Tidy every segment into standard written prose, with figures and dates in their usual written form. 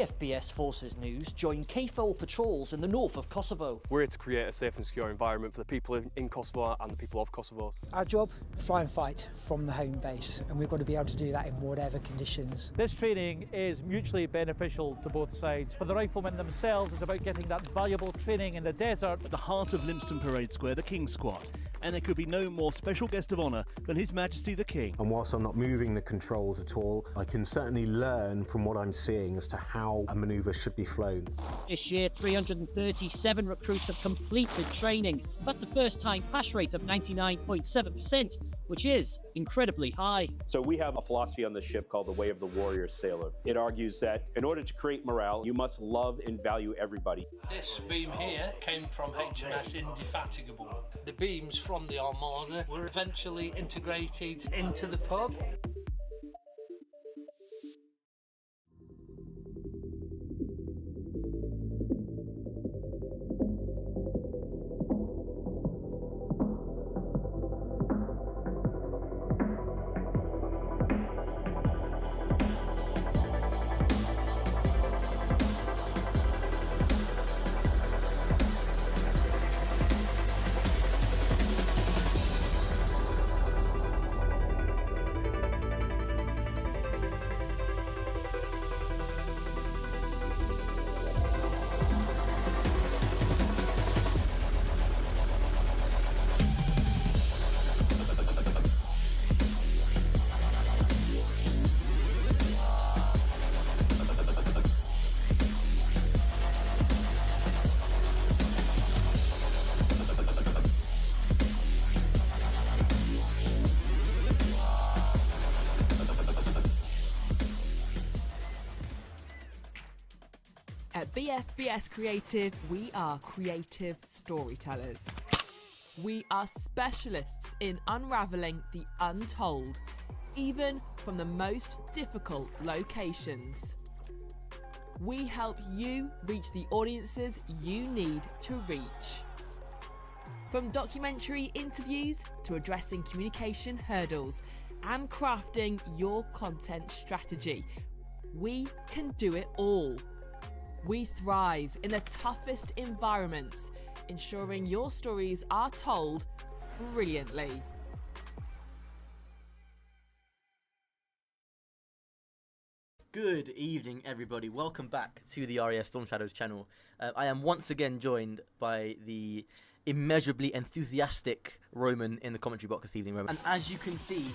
BFBS Forces News join KFOR patrols in the north of Kosovo. We're here to create a safe and secure environment for the people in Kosovo and the people of Kosovo. Our job, fly and fight from the home base, and we've got to be able to do that in whatever conditions. This training is mutually beneficial to both sides. For the riflemen themselves, it's about getting that valuable training in the desert. At the heart of Lympstone Parade Square, the King's Squad, and there could be no more special guest of honour than His Majesty the King. And whilst I'm not moving the controls at all, I can certainly learn from what I'm seeing as to how a manoeuvre should be flown. This year, 337 recruits have completed training. That's a first-time pass rate of 99.7%, which is incredibly high. So we have a philosophy on the ship called the Way of the Warrior Sailor. It argues that in order to create morale, you must love and value everybody. This beam here came from HMS Indefatigable. The beams from the Armada were eventually integrated into the pub. At BFBS Creative, we are creative storytellers. We are specialists in unravelling the untold, even from the most difficult locations. We help you reach the audiences you need to reach. From documentary interviews to addressing communication hurdles and crafting your content strategy, we can do it all. We thrive in the toughest environments, ensuring your stories are told brilliantly. Good evening, everybody. Welcome back to the RAF Storm Shadows channel. I am once again joined by the immeasurably enthusiastic Roman in the commentary box this evening, Roman. And as you can see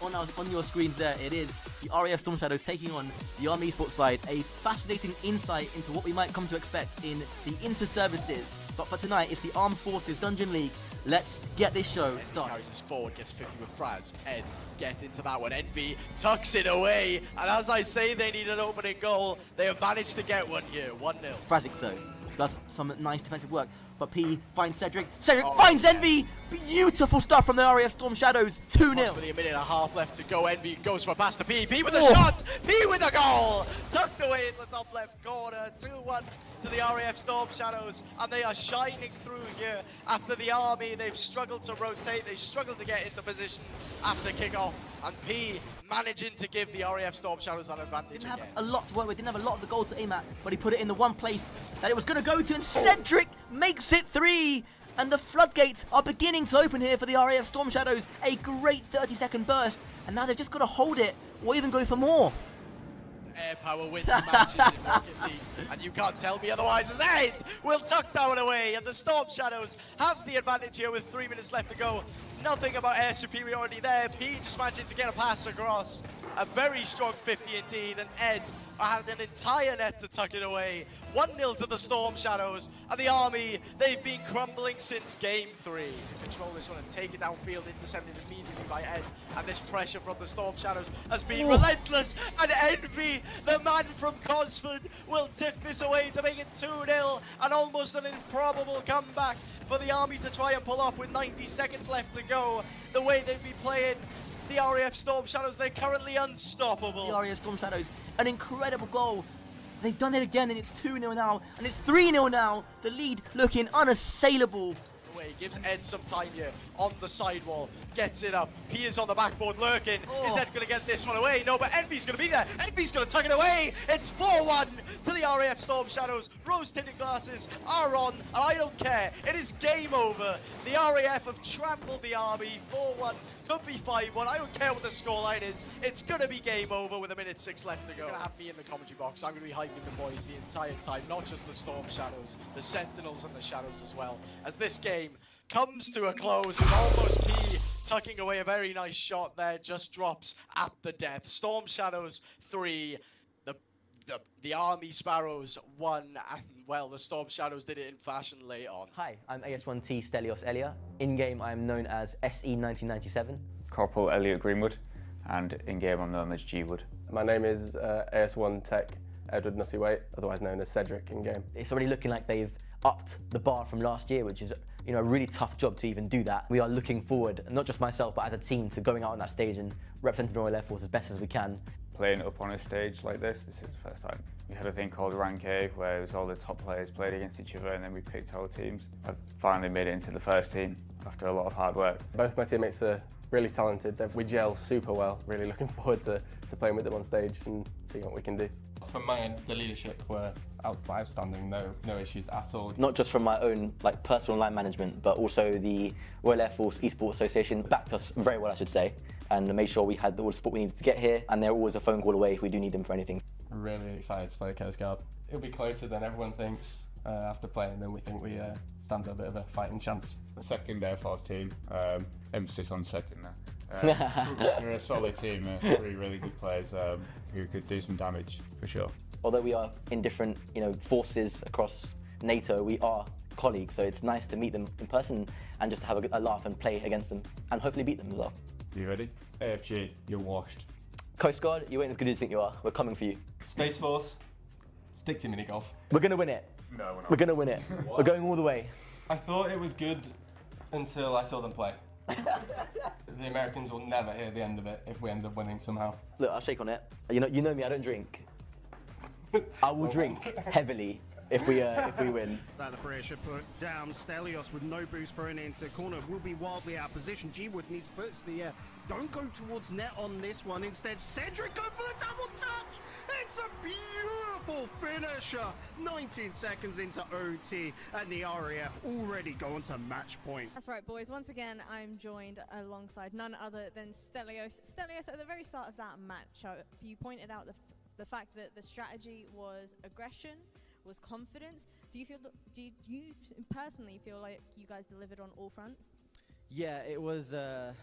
on your screens there, it is the RAF Storm Shadows taking on the Army Esports side. A fascinating insight into what we might come to expect in the inter-services. But for tonight, it's the Armed Forces Dungeon League. Let's get this show started. Carries this forward, gets 50 with Fraz. Ed gets into that one. Envy tucks it away. And as I say, they need an opening goal. They have managed to get one here, 1-0. Frazic, though, does some nice defensive work. But P finds Cedric. Cedric finds Envy. Beautiful stuff from the RAF Storm Shadows. 2-0. Approximately a minute and a half left to go. Envy goes for a pass to P. P with a shot. P with a goal. Tucked away in the top left corner. 2-1 to the RAF Storm Shadows. And they are shining through here. After the Army, they've struggled to rotate. They struggled to get into position after kickoff. And P managing to give the RAF Storm Shadows that advantage Didn't again. have a lot to work with, didn't have a lot of the goal to aim at, but he put it in the one place that it was going to go to, and Cedric makes it 3! And the floodgates are beginning to open here for the RAF Storm Shadows. A great 30-second burst, and now they've just got to hold it, or even go for more. Air power wins matches in Rocket League, and you can't tell me otherwise as Ed will tuck that one away, and the Storm Shadows have the advantage here with 3 minutes left to go. Nothing about air superiority there. P just managing to get a pass across. A very strong 50 indeed, and Ed had an entire net to tuck it away. 1-0 to the Storm Shadows, and the Army, they've been crumbling since game 3. Control this one and take it downfield, intercepted immediately by Ed, and this pressure from the Storm Shadows has been relentless, and Envy, the man from Cosford, will tip this away to make it 2-0, and almost an improbable comeback for the Army to try and pull off with 90 seconds left to go. The way they've been playing, the RAF Storm Shadows, they're currently unstoppable. The RAF Storm Shadows, an incredible goal. They've done it again, and it's 2-0 now, and it's 3-0 now. The lead looking unassailable. The away. Gives Ed some time here on the sidewall. Gets it up. Piers on the backboard lurking. Is Ed going to get this one away? No, but Envy's going to be there. Envy's going to tuck it away. It's 4-1 to the RAF Storm Shadows. Rose-tinted glasses are on, and I don't care. It is game over. The RAF have trampled the army. 4-1. Could be 5-1. I don't care what the scoreline is. It's going to be game over with 1:06 left to go. You're going to have me in the commentary box. I'm going to be hyping the boys the entire time. Not just the Storm Shadows, the Sentinels and the Shadows as well. As this game comes to a close with almost P tucking away a very nice shot there. Just drops at the death. Storm Shadows 3. The Army Sparrows 1. And, well, the Storm Shadows did it in fashion late on. Hi, I'm AS1T Stelios Elia. In-game, I am known as SE1997. Corporal Elliot Greenwood, and in-game I'm known as G-Wood. My name is AS1 Tech Edward Nussey-Waite, otherwise known as Cedric in-game. It's already looking like they've upped the bar from last year, which is a really tough job to even do that. We are looking forward, not just myself, but as a team, to going out on that stage and representing Royal Air Force as best as we can. Playing up on a stage like this is the first time. We had a thing called Rank A, where it was all the top players played against each other, and then we picked our teams. I've finally made it into the first team after a lot of hard work. Both my teammates are really talented. We gel super well. Really looking forward to playing with them on stage and seeing what we can do. From my end, the leadership were outstanding, no issues at all. Not just from my own personal line management, but also the Royal Air Force Esports Association backed us very well, I should say, and made sure we had all the support we needed to get here, and they're always a phone call away if we do need them for anything. Really excited to play Coast Guard. It'll be closer than everyone thinks after playing them. We think we stand a bit of a fighting chance. The second Air Force team, emphasis on second there. We're a solid team, three really good players who could do some damage for sure. Although we are in different forces across NATO, we are colleagues, so it's nice to meet them in person and just have a laugh and play against them and hopefully beat them as well. You ready? AFG, you're washed. Coast Guard, you ain't as good as you think you are. We're coming for you. Space Force, stick to mini golf. We're going to win it. No, we're not. We're going to win it. We're going all the way. I thought it was good until I saw them play. The Americans will never hear the end of it if we end up winning somehow. Look, I'll shake on it. You know me, I don't drink. I will drink heavily if we win. That the pressure put down. Stelios with no boost thrown into corner will be wildly out of position. G-Wood needs to put to the air. Don't go towards net on this one. Instead, Cedric go for the double touch. It's a beautiful finisher. 19 seconds into OT, and the RAF already going to match point. That's right, boys. Once again, I'm joined alongside none other than Stelios. Stelios, at the very start of that match, you pointed out the fact that the strategy was aggression, was confidence. Do you personally feel like you guys delivered on all fronts? Yeah, it was a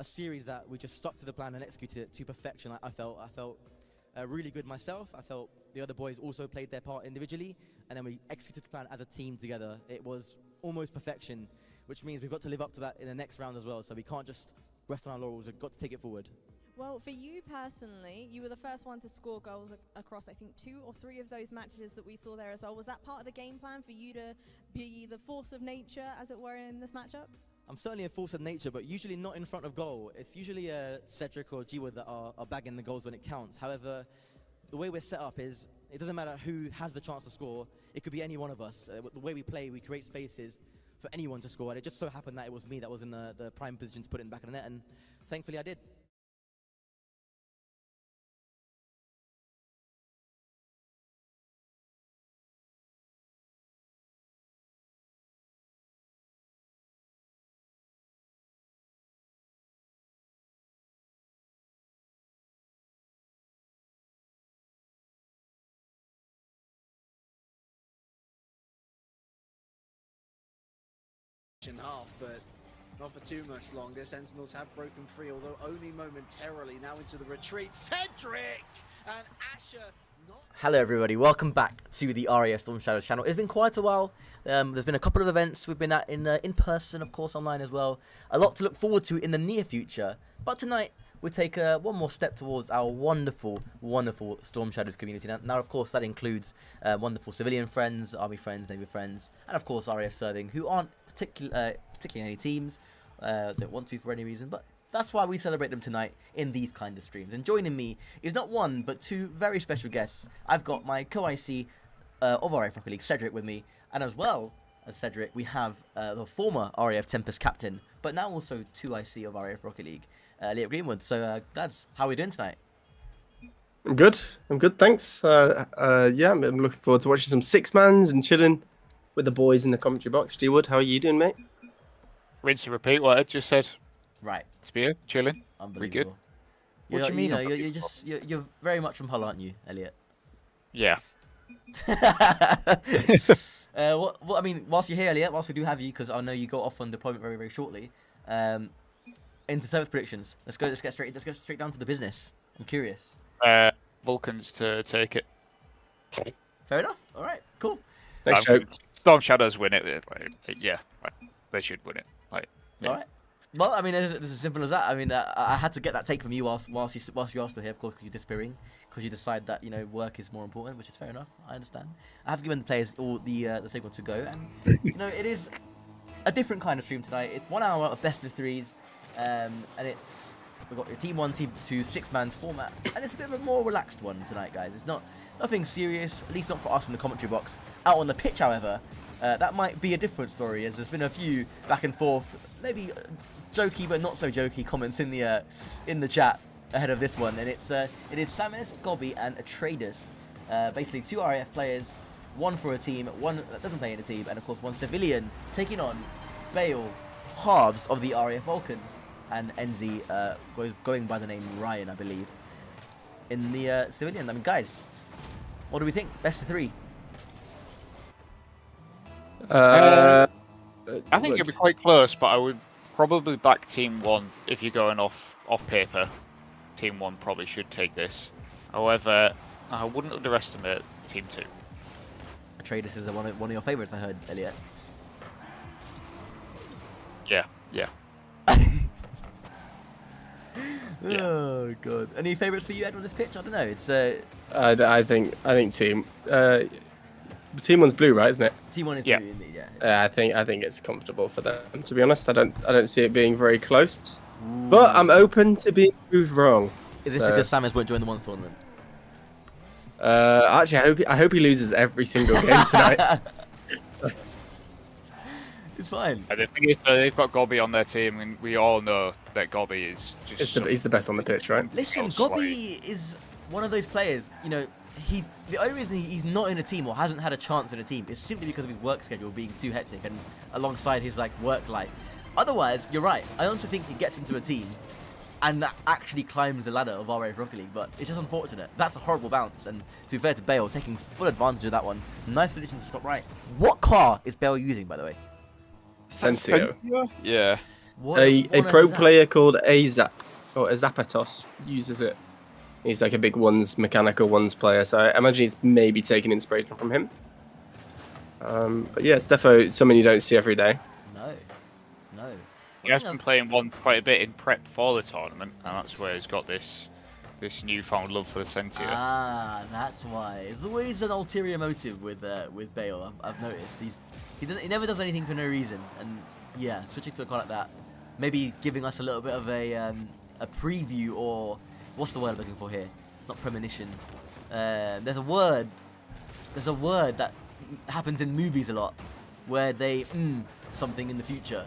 series that we just stuck to the plan and executed it to perfection. I felt really good myself. I felt the other boys also played their part individually, and then we executed the plan as a team together. It was almost perfection, which means we've got to live up to that in the next round as well. So we can't just rest on our laurels. We've got to take it forward. Well, for you personally, you were the first one to score goals across, I think, 2 or 3 of those matches that we saw there as well. Was that part of the game plan for you to be the force of nature, as it were, in this matchup? I'm certainly a force of nature, but usually not in front of goal. It's usually Cedric or G-Wood that are bagging the goals when it counts. However, the way we're set up is, it doesn't matter who has the chance to score. It could be any one of us. The way we play, we create spaces for anyone to score. And it just so happened that it was me that was in the prime position to put it in the back of the net, and thankfully I did. Half, but not for too much longer. Sentinels have broken free, although only momentarily. Now into the retreat, Cedric and Asher. Hello everybody, welcome back to the RAF Storm Shadows channel. It's been quite a while. There's been a couple of events we've been at in person, of course, online as well. A lot to look forward to in the near future. But tonight we take one more step towards our wonderful, wonderful Storm Shadows community. Now, of course, that includes wonderful civilian friends, army friends, navy friends, and of course RAF serving, who aren't particularly in any teams, don't want to for any reason, but that's why we celebrate them tonight in these kind of streams. And joining me is not one, but 2 very special guests. I've got my co-IC of RAF Rocket League, Cedric, with me, and as well, as Cedric, we have the former RAF Tempest captain, but now also 2IC of RAF Rocket League, Elliot Greenwood. So, lads, how are we doing tonight? I'm good. Thanks. Yeah, I'm looking forward to watching some six-mans and chilling with the boys in the commentary box. G-Wood, how are you doing, mate? Rinse and repeat what Ed just said. Right. It's here, chilling. Pretty good. What do you mean? You're very much from Hull, aren't you, Elliot? Yeah. What I mean, whilst you're here, Elliot, whilst we do have you, because I know you go off on deployment very, very shortly. Into service predictions. Let's get straight down to the business. I'm curious. Vulcans to take it. Fair enough. All right. Cool. Next joke. Storm Shadows win it. Yeah, they should win it. Yeah. All right. Well, I mean, it's as simple as that. I mean, I had to get that take from you whilst you are still here, of course, because you're disappearing, because you decide that work is more important, which is fair enough. I understand. I have given the players all the segment to go, and it is a different kind of stream tonight. It's 1 hour of best of threes, and we've got your team 1, team 2, 6-man's format, and it's a bit of a more relaxed one tonight, guys. It's nothing serious, at least not for us in the commentary box. Out on the pitch, however, that might be a different story, as there's been a few back and forth, maybe jokey but not so jokey comments in the chat ahead of this one, and it is Samus, Gobby, and Atreides, basically 2 RAF players, 1 for a team, 1 that doesn't play in a team, and of course 1 civilian taking on Bale, halves of the RAF Vulcans, and Enzi going by the name Ryan, I believe, in the civilian. I mean, guys, what do we think? Best of 3. I think it'd be quite close, but I would probably back Team 1 if you're going off paper. Team 1 probably should take this. However, I wouldn't underestimate Team 2. Atreides is one of your favourites, I heard, Elliot. Yeah. Oh god. Any favourites for you, Ed, on this pitch? I don't know. It's I think team 1's blue, right? Isn't it? Team 1 is blue, indeed, I think it's comfortable for them. To be honest, I don't see it being very close. But I'm open to being proved wrong. Is this because Samus won't join the Once tournament? Actually, I hope he loses every single game tonight. It's fine. And the thing is, they've got Gobby on their team, and we all know that Gobby is just... He's the best on the pitch, right? Listen, Gobby is one of those players, the only reason he's not in a team or hasn't had a chance in a team is simply because of his work schedule being too hectic and alongside his work life. Otherwise, you're right. I honestly think he gets into a team and that actually climbs the ladder of RAF Rocket League, but it's just unfortunate. That's a horrible bounce, and to be fair to Bale, taking full advantage of that one. Nice finishing to the top right. What car is Bale using, by the way? Sentio. Yeah. A pro player called Azapatos uses it. He's like a big mechanical ones player, so I imagine he's maybe taking inspiration from him. But yeah, Stefo, someone you don't see every day. No. He has been playing 1 quite a bit in prep for the tournament, and that's where he's got this newfound love for the Sentia. Ah, that's why. There's always an ulterior motive with Bale. I've noticed. He never does anything for no reason, and yeah, switching to a car like that, maybe giving us a little bit of a preview, or what's the word I'm looking for here? Not premonition. There's a word that happens in movies a lot, where they something in the future.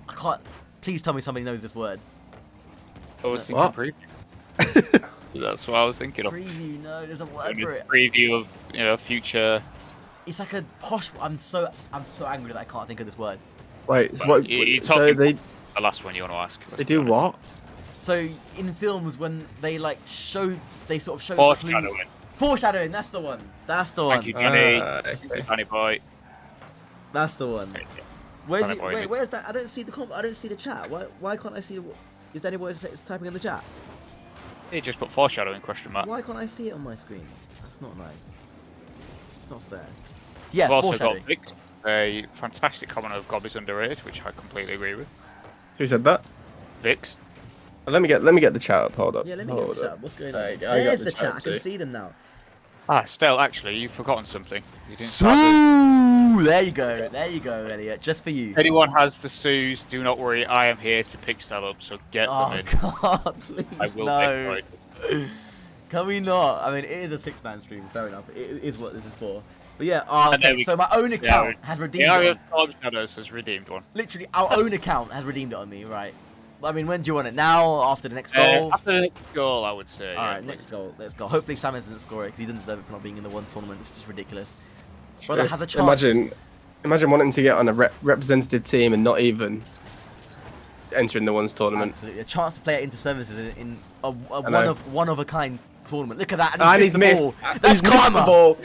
I can't. Please tell me somebody knows this word. I was thinking preview. That's what I was thinking of. Preview, no, there's a word for it. Preview of future. It's like a posh. I'm so angry that I can't think of this word. Wait, But what? you're So talking they the last one you want to ask. they do what? So in films, when they sort of show Foreshadowing. Foreshadowing. That's the one. That's the one. Thank you, Danny. Okay. Danny boy. That's the one. Where's Danny it? boy. Wait, where's that? I don't see the I don't see the chat. Why can't I see? Is Danny boy typing in the chat? He just put foreshadowing question mark. Why can't I see it on my screen? That's not nice. It's not fair. Yeah, We've also foreshadowing. got Vix, a fantastic comment of Gobby's underrated, which I completely agree with. Who said that? Vix. Let me get the chat up. Hold up. Yeah, let me get Hold the up. chat. What's going There on? you go, I got There's the the chat chat. I can too. see them now. Stell, actually, you've forgotten something. You didn't Ooh, there you go. There you go, Elliot. Just for you. If anyone has the Sues, do not worry. I am here to pick Stell up, so get them in. God, please I will no. pick. Can we not? I mean, it is a 6-man stream. Fair enough. It is what this is for. But yeah, okay, so my own account has redeemed the it. Storm Shadows has redeemed one. Literally, our own account has redeemed it on me, right? I mean, when do you want it? Now, after the next goal? After the next goal, I would say. Alright, next goal. Let's go. Hopefully Sam doesn't score it, because he doesn't deserve it for not being in the one tournament. It's just ridiculous. Brother has a chance. Imagine wanting to get on a representative team and not even entering the ones tournament. Absolutely. A chance to play at Inter-Services in a one of a kind tournament. Look at that. And he's missed the ball. That's He's missed karma. the ball.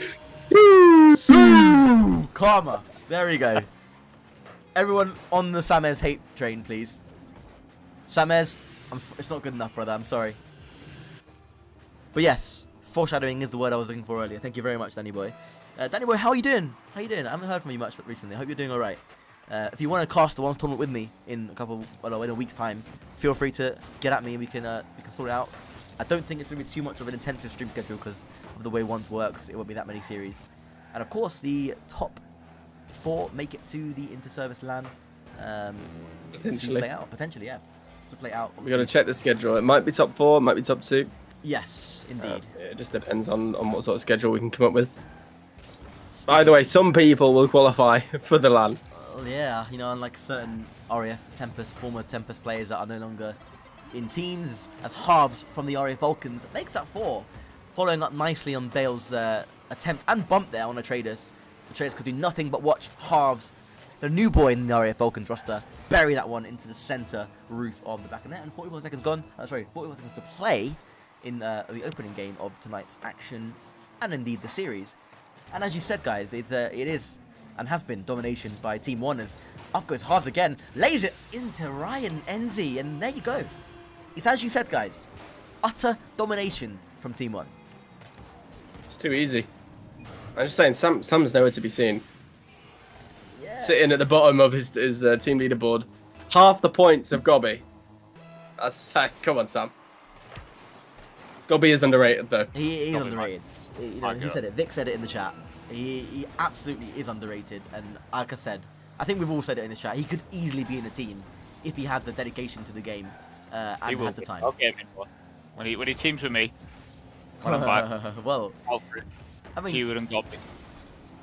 Karma. There we go. Everyone on the Samez hate train, please. Samez, it's not good enough, brother. I'm sorry. But yes, foreshadowing is the word I was looking for earlier. Thank you very much, Danny Boy. Danny Boy, how are you doing? How you doing? I haven't heard from you much recently. I hope you're doing all right. If you want to cast the ones tournament with me in a week's time, feel free to get at me. We can sort it out. I don't think it's gonna be too much of an intensive stream schedule because of the way ones works. It won't be that many series, and of course the top 4 make it to the inter-service LAN. Potentially. To play out. Potentially, yeah. To play out. We got to check the schedule. It might be top 4, it might be top 2. Yes, indeed. It just depends on what sort of schedule we can come up with. By the way, some people will qualify for the LAN. Well, yeah, you know, unlike certain RAF Tempest, former Tempest players that are no longer in teams as halves from the RAF Vulcans, it makes that 4. Following up nicely on Bale's attempt and bump there on Atreides. Atreides could do nothing but watch halves, the new boy in the RAF Vulcans roster, bury that one into the center roof of the back of net, and 44 seconds gone. 44 seconds to play in the opening game of tonight's action, and indeed the series. And as you said, guys, it is and has been domination by Team 1 as up goes halves again, lays it into Ryan Enzi, and there you go. It's as you said, guys, utter domination from Team 1. It's too easy. I'm just saying, Sam's nowhere to be seen. Yeah. Sitting at the bottom of his team leaderboard, half the points of Gobby. That's come on, Sam. Gobby is underrated though. He is underrated. He said it. Vic said it in the chat. He absolutely is underrated, and like I said, I think we've all said it in the chat. He could easily be in a team if he had the dedication to the game and had the time. I'll get him in one. When he teams with me, when I'm back, well, I mean, Keyword and Gobby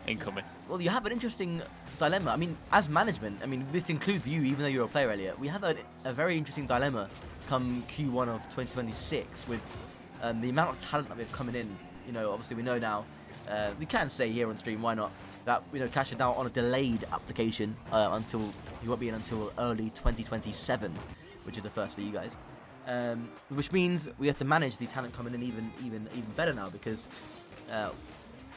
incoming. Well, you have an interesting dilemma. I mean, as management, I mean, this includes you, even though you're a player, Elliot. We have a very interesting dilemma come Q1 of 2026 with the amount of talent that we have coming in. You know, obviously we know now, we can say here on stream, why not, that, you know, Cash is now on a delayed application until, he won't be in until early 2027, which is the first for you guys. Which means we have to manage the talent coming in even better now, because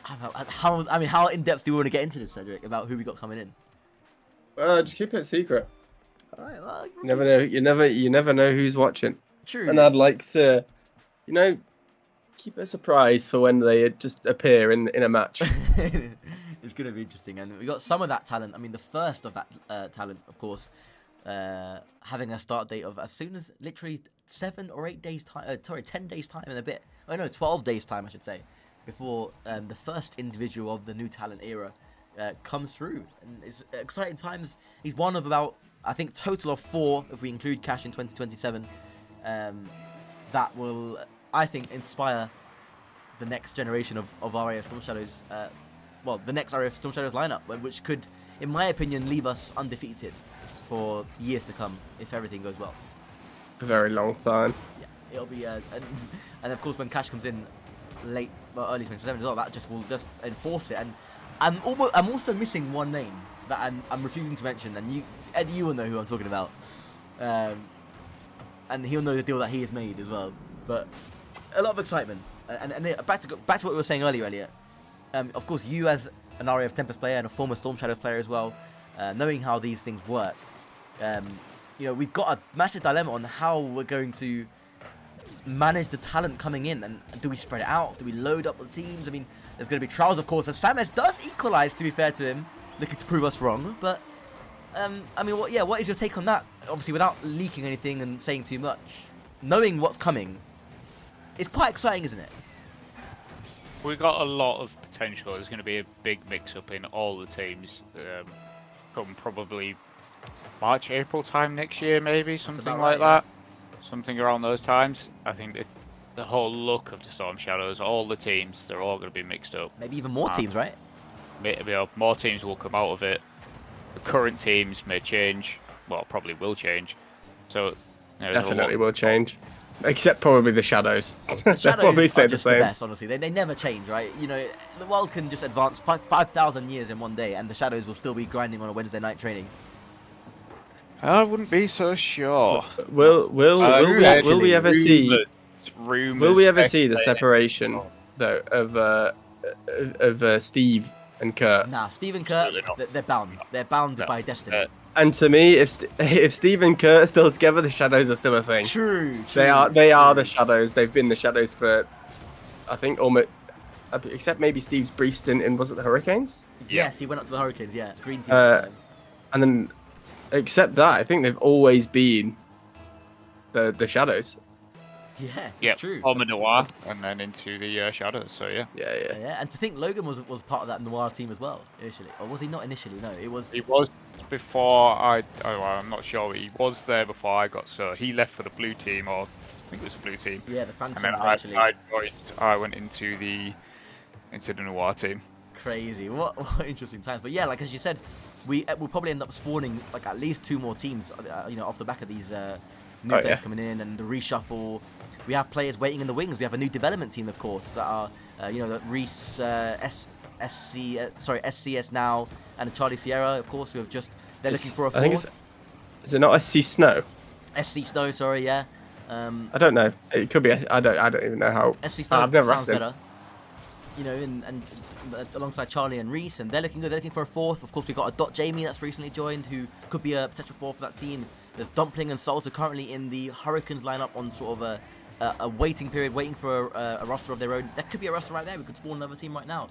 how in depth do we want to get into this, Cedric, about who we got coming in? Just keep it secret. All right, well, you never know. You never know who's watching. True. And I'd like to, you know, keep it a surprise for when they just appear in a match. It's gonna be interesting, and we got some of that talent. I mean, the first of that talent, of course, having a start date of as soon as literally 7 or 8 days time. 10 days time and a bit. Oh no, 12 days time, I should say, before the first individual of the new talent era comes through. And it's exciting times. He's one of about, I think, total of 4 if we include Cash in 2027. That will, I think, inspire the next generation of RAF Storm Shadows. Well, the next RAF Storm Shadows lineup, which could, in my opinion, leave us undefeated for years to come if everything goes well. A very long time. Yeah, it'll be, and of course when Cash comes in late, well, early 2027 as well, that just will just enforce it. And I'm also missing one name that I'm refusing to mention, and Ed, you will know who I'm talking about, and he'll know the deal that he has made as well. But a lot of excitement, and back to what we were saying earlier, Elliot. Of course, you as an RAF Tempest player and a former Storm Shadows player as well, knowing how these things work, you know, we've got a massive dilemma on how we're going to manage the talent coming in, and do we spread it out? Do we load up the teams? I mean, there's going to be trials, of course, as Samez does equalize, to be fair to him, looking to prove us wrong. But I mean, what is your take on that? Obviously, without leaking anything and saying too much, knowing what's coming, it's quite exciting, isn't it? We've got a lot of potential. There's going to be a big mix-up in all the teams. Come probably March, April time next year, maybe, something like that. Something around those times. I think the whole look of the Storm Shadows, all the teams, they're all going to be mixed up. Maybe even more teams, right? more teams will come out of it. The current teams may change. Well, probably will change. So Definitely will change. Except probably the Shadows. The Shadows probably are stay the just the same. best, honestly. They never change, right? You know, the world can just advance 5,000 years in one day, and the Shadows will still be grinding on a Wednesday night training. I wouldn't be so sure. Will we ever see the separation though of Steve and Kurt? Nah, Steve and Kurt, they're bound. They're bound by destiny. And to me, if Steve and Kurt are still together, the Shadows are still a thing. True. They are the Shadows. They've been the Shadows for, I think, almost, except maybe Steve's brief stint in, was it the Hurricanes? Yes, he went up to the Hurricanes. Yeah, green team. And then, except that, I think they've always been the Shadows. Yeah, Yeah, it's true. Former Noir and then into the Shadows. So yeah. Yeah, and to think Logan was part of that Noir team as well initially, or was he not initially? No, it was. He was before I'm not sure. He was there before I got. So he left for the blue team, or I think it was the blue team. Yeah, the Phantoms And then eventually. I went into the Noir team. Crazy. What interesting times. But yeah, like as you said, we'll probably end up spawning like at least 2 more teams. Off the back of these new players coming in and the reshuffle. We have players waiting in the wings. We have a new development team, of course, that are Reese, SCS now, and Charlie Sierra, of course, who have they're looking for a fourth. I think is it not SC Snow? SC Snow, sorry, yeah. I don't know. It could be. I don't even know how. SC Snow I've never sounds asked him. better. And alongside Charlie and Reese, and they're looking good. They're looking for a fourth. Of course, we got a Dot Jamie that's recently joined, who could be a potential fourth for that team. There's Dumpling and Salt are currently in the Hurricanes lineup on sort of a waiting period, waiting for a roster of their own. There could be a roster right there. We could spawn another team right now,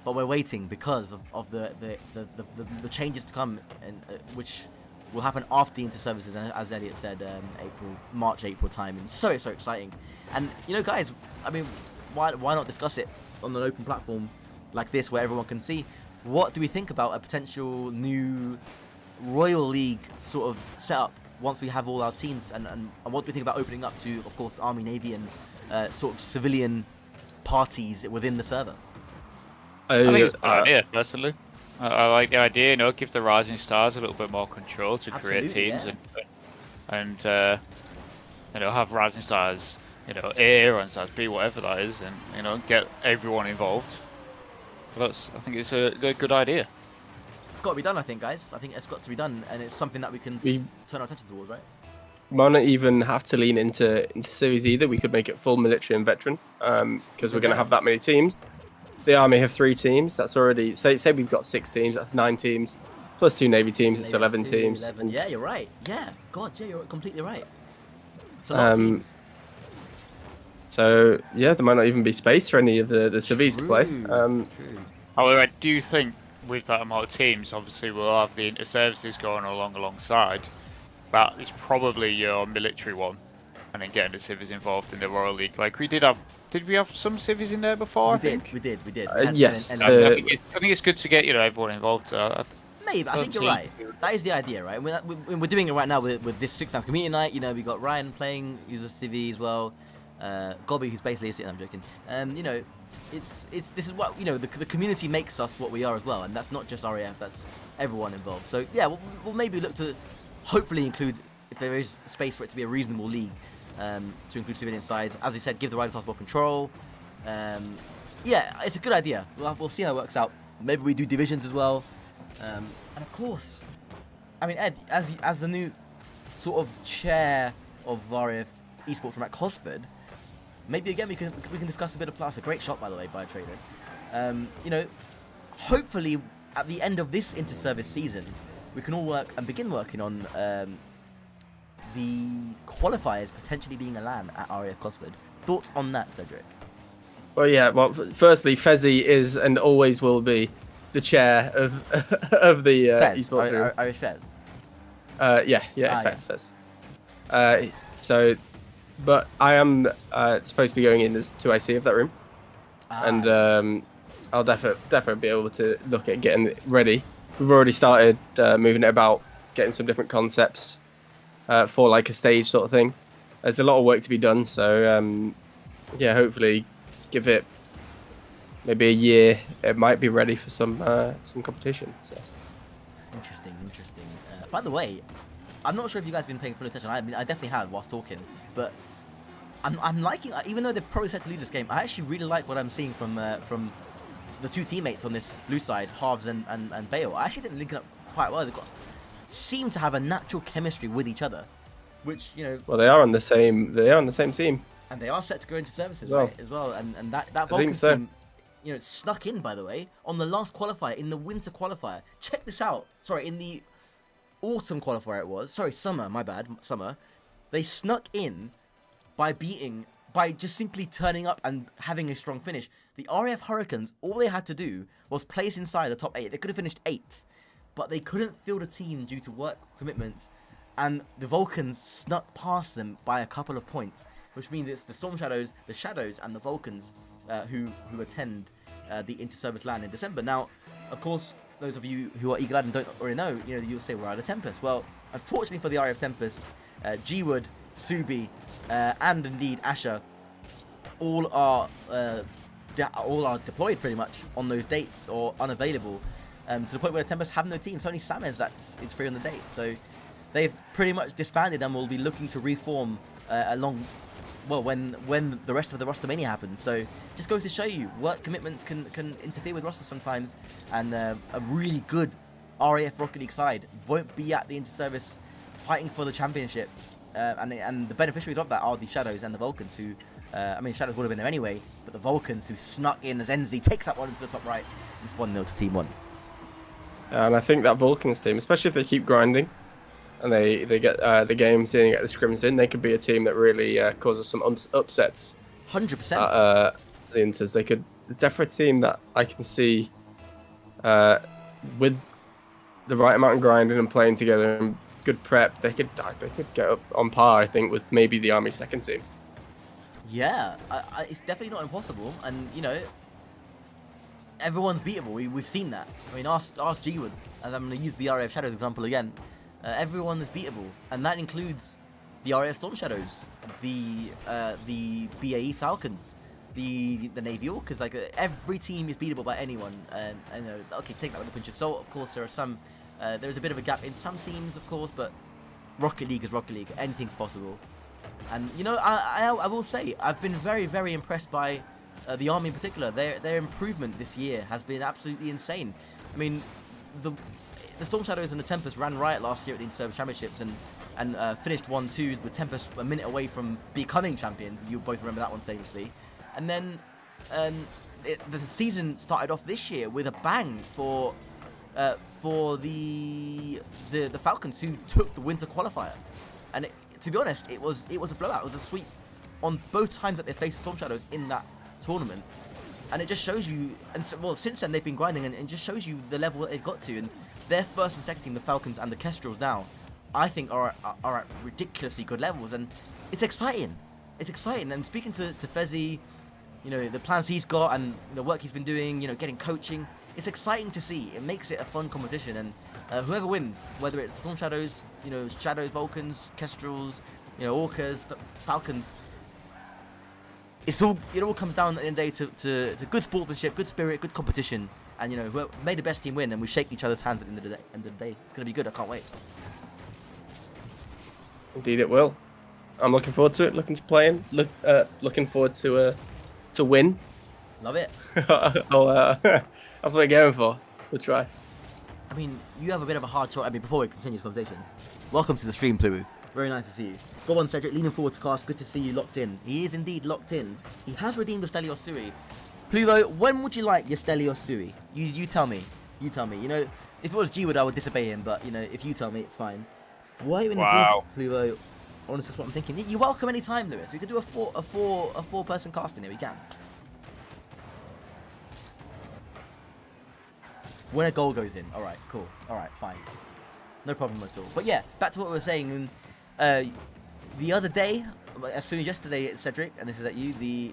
but we're waiting because of the changes to come, and which will happen after the inter-services, as Elliot said, March, April time, and so exciting. And guys, I mean, why not discuss it on an open platform like this where everyone can see? What do we think about a potential new Royal League sort of setup once we have all our teams, and what do we think about opening up to, of course, Army, Navy, and sort of civilian parties within the server? I think it's a good idea, personally. I like the idea, give the Rising Stars a little bit more control to create teams, and have Rising Stars, A, Rising Stars B, whatever that is, and get everyone involved. I think it's a good idea. It's got to be done, I think, guys. I think it's got to be done, and it's something that we can turn our attention towards, right? Might not even have to lean into series either. We could make it full military and veteran, because we're going to have that many teams. The Army have 3 teams. That's already say we've got 6 teams. That's 9 teams, plus 2 Navy teams. It's 11 teams. 11. Yeah, you're right. Yeah, God, yeah, you're completely right. It's a lot of teams. So yeah, there might not even be space for any of the civvies to play. However, I do think with that amount of teams, obviously we'll have the inter-services going alongside. That is probably your military one, and then getting the civvies involved in the Royal League. Like we did we have some civvies in there before? We did. Yes. I think it's good to get everyone involved. Maybe, I think you're right. That is the idea, right? We're doing it right now with this 6 times community night. We got Ryan playing, he's a civvy as well. Gobby, who's basically a civvy. I'm joking. This is what the community makes us what we are as well, and that's not just RAF. That's everyone involved. So yeah, we'll maybe look to hopefully include, if there is space for it to be a reasonable league, to include civilian sides. As you said, give the riders more control. Yeah, it's a good idea. We'll see how it works out. Maybe we do divisions as well. And of course, I mean, Ed, as the new sort of chair of RAF esports from at Cosford, maybe again we can discuss a bit of Plus. A great shot, by the way, by Traders. Hopefully at the end of this inter-service season, we can all work and begin working on the qualifiers potentially being a LAN at RAF Cosford. Thoughts on that, Cedric? Well, yeah. Well, firstly, Fezzy is and always will be the chair of the esports room. Irish Fez. Fez. So, but I am supposed to be going in as 2IC of that room, and I'll definitely be able to look at getting it ready. We've already started moving it about, getting some different concepts for like a stage sort of thing. There's a lot of work to be done, so yeah, hopefully give it maybe a year, it might be ready for some competition. So. Interesting. By the way, I'm not sure if you guys have been paying full attention. I mean, I definitely have whilst talking, but I'm liking, even though they're probably set to lose this game, I actually really like what I'm seeing from the two teammates on this blue side, Halves and Bale. I actually think they're linking up quite well. They've seem to have a natural chemistry with each other, which, you know. Well, they are on the same team, and they are set to go into services, well. right, as well. And that Vulcans team, you know, snuck in, by the way, on the last qualifier, in the winter qualifier. Check this out. Sorry, in the autumn qualifier it was. Sorry, summer, my bad, summer. They snuck in by just simply turning up and having a strong finish. The RAF Hurricanes, all they had to do was place inside the top 8. They could have finished 8th, but they couldn't field a team due to work commitments, and the Vulcans snuck past them by a couple of points, which means it's the Storm Shadows, the Shadows, and the Vulcans who attend the inter-service LAN in December. Now, of course, those of you who are eagle-eyed and don't already know, you know, you'll say we're out of Tempest. Well, unfortunately for the RAF Tempest, G-Wood, Subi, and indeed Asher, all are deployed pretty much on those dates or unavailable, to the point where the Tempest have no team. It's only Samez that's free on the date. So they've pretty much disbanded and will be looking to reform when the rest of the roster mania happens. So just goes to show you, work commitments can interfere with rosters sometimes, and a really good RAF Rocket League side won't be at the inter-service fighting for the championship. And the beneficiaries of that are the Shadows and the Vulcans, who, I mean, Shadows would have been there anyway, but the Vulcans who snuck in as Enzi takes that one into the top right. It's 1-0 to Team 1. And I think that Vulcans team, especially if they keep grinding and they get the games in and get the scrims in, they could be a team that really causes some upsets. 100%. The Inters. It's definitely a team that I can see with the right amount of grinding and playing together and good prep, they could get up on par, I think, with maybe the Army second team. Yeah, it's definitely not impossible, and you know, everyone's beatable. We've seen that. I mean, ask G-Wood, and I'm going to use the RAF Shadows example again. Everyone is beatable, and that includes the RAF Storm Shadows, the BAE Falcons, the Navy Orcas. Like every team is beatable by anyone. And okay, take that with a pinch of salt. Of course, there are some. There's a bit of a gap in some teams, of course, but Rocket League is Rocket League. Anything's possible. And you know, I will say I've been very, very impressed by the Army in particular. Their improvement this year has been absolutely insane. I mean, the Storm Shadows and the Tempest ran riot last year at the Inter-Service Championships and finished 1-2 with Tempest a minute away from becoming champions. You both remember that one famously. And then the season started off this year with a bang for the Falcons, who took the winter qualifier. And to be honest, it was a blowout. It was a sweep on both times that they faced Storm Shadows in that tournament. And it just shows you, and so, well, since then they've been grinding, and it just shows you the level that they've got to. And their first and second team, the Falcons and the Kestrels now, I think are at ridiculously good levels, and it's exciting. It's exciting. And speaking to Fezzi, you know, the plans he's got and the work he's been doing, you know, getting coaching, it's exciting to see. It makes it a fun competition, and whoever wins, whether it's Storm Shadows, you know, Shadows, Vulcans, Kestrels, you know, Orcas, Falcons, it all comes down at the end of the day to good sportsmanship, good spirit, good competition, and you know, whoever made the best team win, and we shake each other's hands at the end of the day. It's going to be good. I can't wait. Indeed, it will. I'm looking forward to it. Looking to playing. Looking forward to win. Love it. That's what we're going for. We'll try. I mean, you have a bit of a hard choice. I mean, before we continue this conversation, welcome to the stream, Pluvu. Very nice to see you. Go on, Cedric, leaning forward to cast. Good to see you locked in. He is indeed locked in. He has redeemed the Stelios Sui. Pluvo, when would you like your Stelios Sui? You tell me. You tell me. You know, if it was G-Wood, I would disobey him, but, you know, if you tell me, it's fine. Why are you in the booth, Pluvo? Honestly, that's what I'm thinking. You're welcome any time, Lewis. We could do a four-person casting here. We can. When a goal goes in. Alright, cool. Alright, fine. No problem at all. But yeah, back to what we were saying. The other day, as soon as yesterday, Cedric, and this is at you,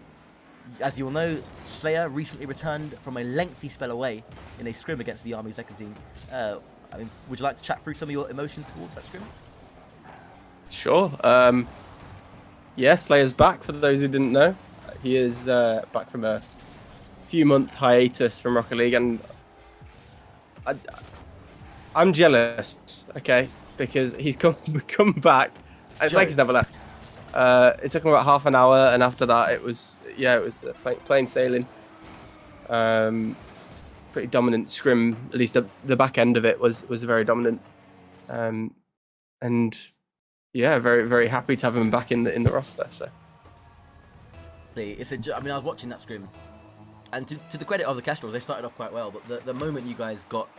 as you all know, Slayer recently returned from a lengthy spell away in a scrim against the Army second team. I mean, would you like to chat through some of your emotions towards that scrim? Sure. Yeah, Slayer's back, for those who didn't know. He is back from a few month hiatus from Rocket League, and I'm jealous, okay, because he's come back. And it's like he's never left. It took him about half an hour, and after that, it was plain sailing. Pretty dominant scrim. At least the back end of it was very dominant. And yeah, very very happy to have him back in the roster. So I mean, I was watching that scrim, and to the credit of the Kestrels, they started off quite well. But the moment you guys got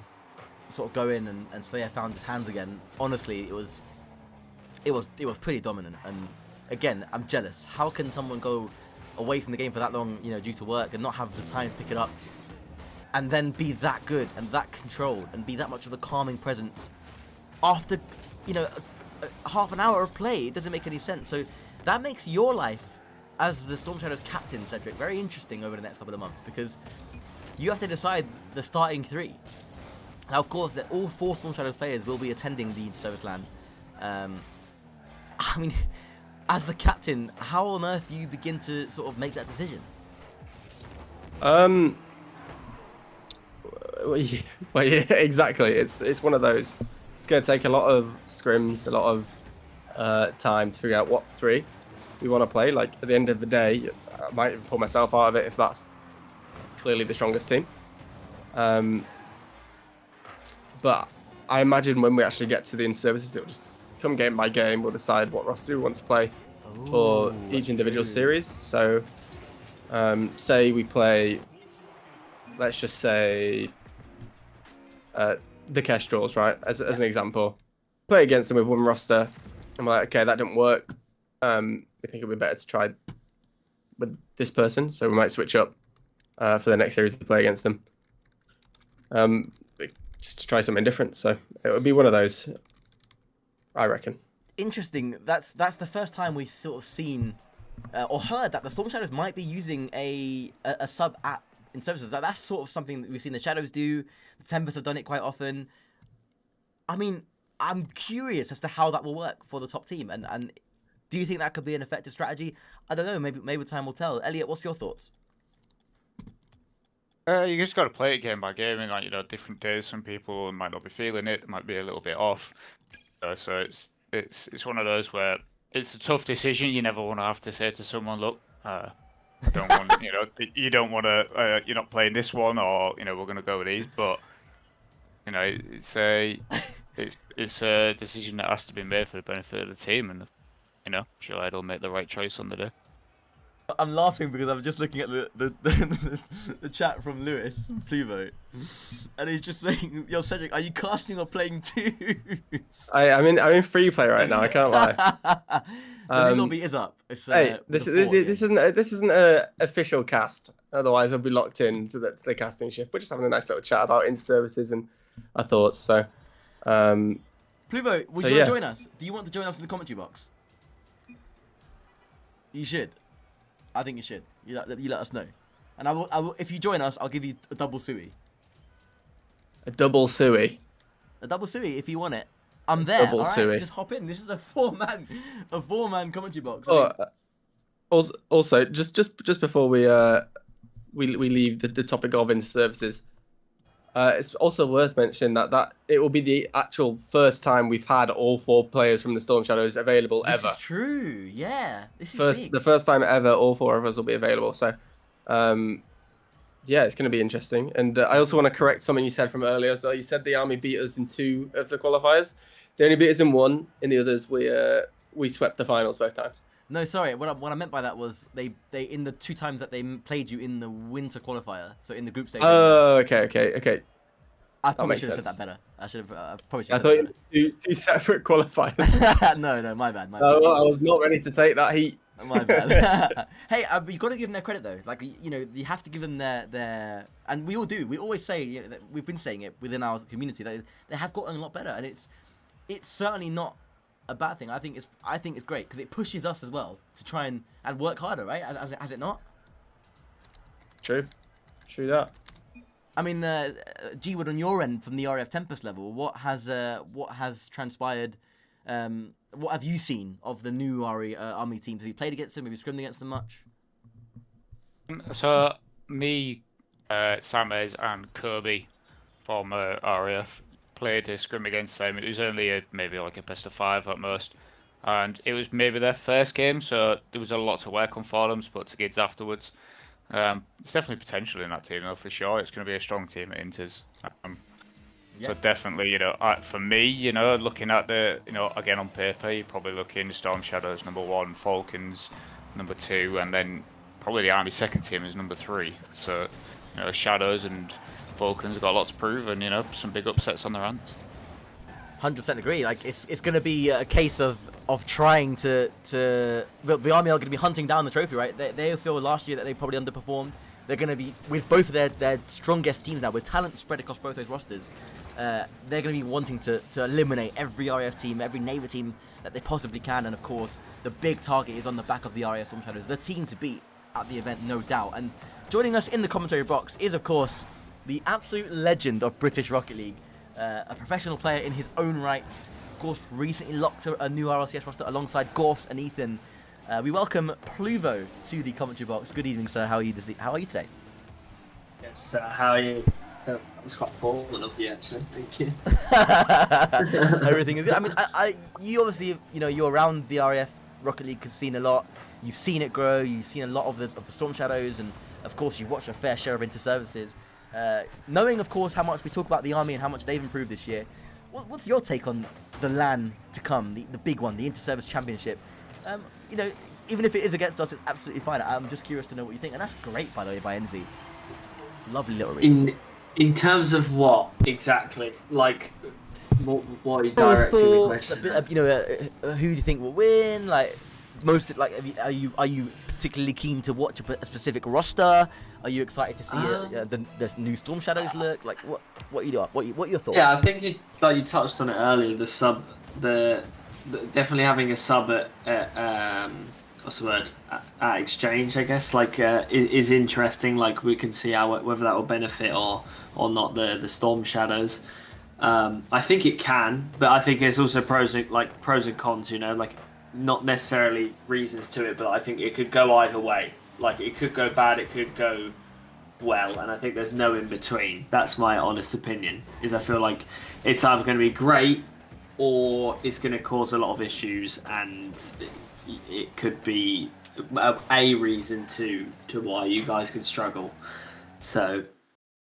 sort of going and Slayer found his hands again, honestly, it was pretty dominant. And again, I'm jealous. How can someone go away from the game for that long, due to work, and not have the time to pick it up, and then be that good and that controlled and be that much of a calming presence after, a half an hour of play? It doesn't make any sense. So that makes your life as the Storm Shadows captain, Cedric, very interesting over the next couple of months, because you have to decide the starting three. Now, of course, all 4 Storm Shadows players will be attending the Service LAN. I mean, as the captain, how on earth do you begin to sort of make that decision? Well, yeah, exactly. It's one of those. It's going to take a lot of scrims, a lot of time to figure out what 3 we want to play. Like, at the end of the day, I might even pull myself out of it if that's clearly the strongest team. But I imagine when we actually get to the in-services, it'll just come game by game. We'll decide what roster we want to play for each individual series. So, say we play, let's just say, the Kestrels, right? As an example, play against them with one roster, and we're like, okay, that didn't work. We think it'd be better to try with this person, so we might switch up for the next series to play against them. Just to try something different. So it would be one of those, I reckon. Interesting. That's the first time we've sort of seen or heard that the Storm Shadows might be using a sub at in services. That's sort of something that we've seen the Shadows do. The Tempest have done it quite often. I mean, I'm curious as to how that will work for the top team. And do you think that could be an effective strategy? I don't know. Maybe time will tell. Elliot, what's your thoughts? You just got to play it game by game, and different days. Some people might not be feeling it; might be a little bit off. So it's one of those where it's a tough decision. You never want to have to say to someone, "Look, I don't want you don't want to. You're not playing this one, or we're going to go with these." But it's a decision that has to be made for the benefit of the team, and sure, I'll make the right choice on the day. I'm laughing because I'm just looking at the chat from Lewis from Plevo, and he's just saying, "Yo, Cedric, are you casting or playing twos?" I'm in free play right now. I can't lie. The new lobby is up. It's, hey, this isn't an official cast. Otherwise, I'll be locked in to the casting shift. We're just having a nice little chat about in-services and our thoughts. So, Plevo, would you join us? Do you want to join us in the commentary box? You should. I think you should. You let us know, and I will. If you join us, I'll give you a double sui. A double sui. A double sui if you want it. I'm there. Double sui. Just hop in. This is a four-man commentary box. Also, just before we leave the topic of in-services, it's also worth mentioning that it will be the actual first time we've had all 4 players from the Storm Shadows available ever. This is true. Yeah. This is big. The first time ever all 4 of us will be available. So, yeah, it's going to be interesting. And I also want to correct something you said from earlier. So you said the Army beat us in 2 of the qualifiers. They only beat us in 1. In the others, we swept the finals both times. No, sorry. What I meant by that was they in the 2 times that they played you in the winter qualifier, so in the group stage. Oh, okay. I probably should have said that better. I should have. Probably should I have thought said you were 2 separate qualifiers. No, my bad. I was not ready to take that heat. My bad. Hey, you got to give them their credit though. Like you have to give them their, and we all do. We always say we've been saying it within our community that they have gotten a lot better, and it's certainly not a bad thing. I think it's great because it pushes us as well to try and work harder, right? Has it not? True that. I mean, G-Wood, on your end from the RF Tempest level, what has transpired? What have you seen of the new Army teams? Have you played against them? Have you scrimmed against them much? So me Samez and Kirby from RAF played a scrim against them. It was only maybe like a best of 5 at most, and it was maybe their first game, so there was a lot to work on for them. Spoke to kids afterwards. There's definitely potential in that team, though, for sure. It's going to be a strong team at Inters. So definitely, for me, looking at the, again on paper, you're probably looking Storm Shadows number 1, Falcons number 2, and then probably the Army second team is number 3. So, Shadows and Falcons have got a lot to prove, and some big upsets on their hands. 100% agree. Like it's going to be a case of trying to the Army are going to be hunting down the trophy, right? They feel last year that they probably underperformed. They're going to be, with both of their strongest teams now, with talent spread across both those rosters, they're going to be wanting to eliminate every RAF team, every Navy team that they possibly can. And of course, the big target is on the back of the RAF Storm Shadows, the team to beat at the event, no doubt. And joining us in the commentary box is, of course, the absolute legend of British Rocket League, a professional player in his own right. Of course, recently locked a new RLCS roster alongside Gorfs and Ethan. We welcome Pluvo to the commentary box. Good evening, sir. How are you today? Yes, how are you? That was quite formal of you, actually. Thank you. Everything is good. I mean, you obviously, you're around the RAF Rocket League scene a lot. You've seen it grow. You've seen a lot of the Storm Shadows, and of course, you've watched a fair share of inter-services. Knowing, of course, how much we talk about the Army and how much they've improved this year, what's your take on the LAN to come, the big one, the Inter-Service Championship? Even if it is against us, it's absolutely fine. I'm just curious to know what you think, and that's great, by the way, by NZ. Lovely little read. In terms of what exactly? Like, what are you directing the question? Who do you think will win? Like, are you particularly keen to watch a specific roster? Are you excited to see the new Storm Shadows look? Like, what are your thoughts? Yeah, I think you touched on it earlier. The definitely having a sub at what's the word, at Exchange, I guess, is interesting. Like, we can see whether that will benefit or not the Storm Shadows. I think it can, but I think there's also pros and cons. Not necessarily reasons to it, but I think it could go either way. Like, it could go bad, it could go well, and I think there's no in between. That's my honest opinion. I feel like it's either going to be great or it's going to cause a lot of issues, and it could be a reason to why you guys could struggle. So,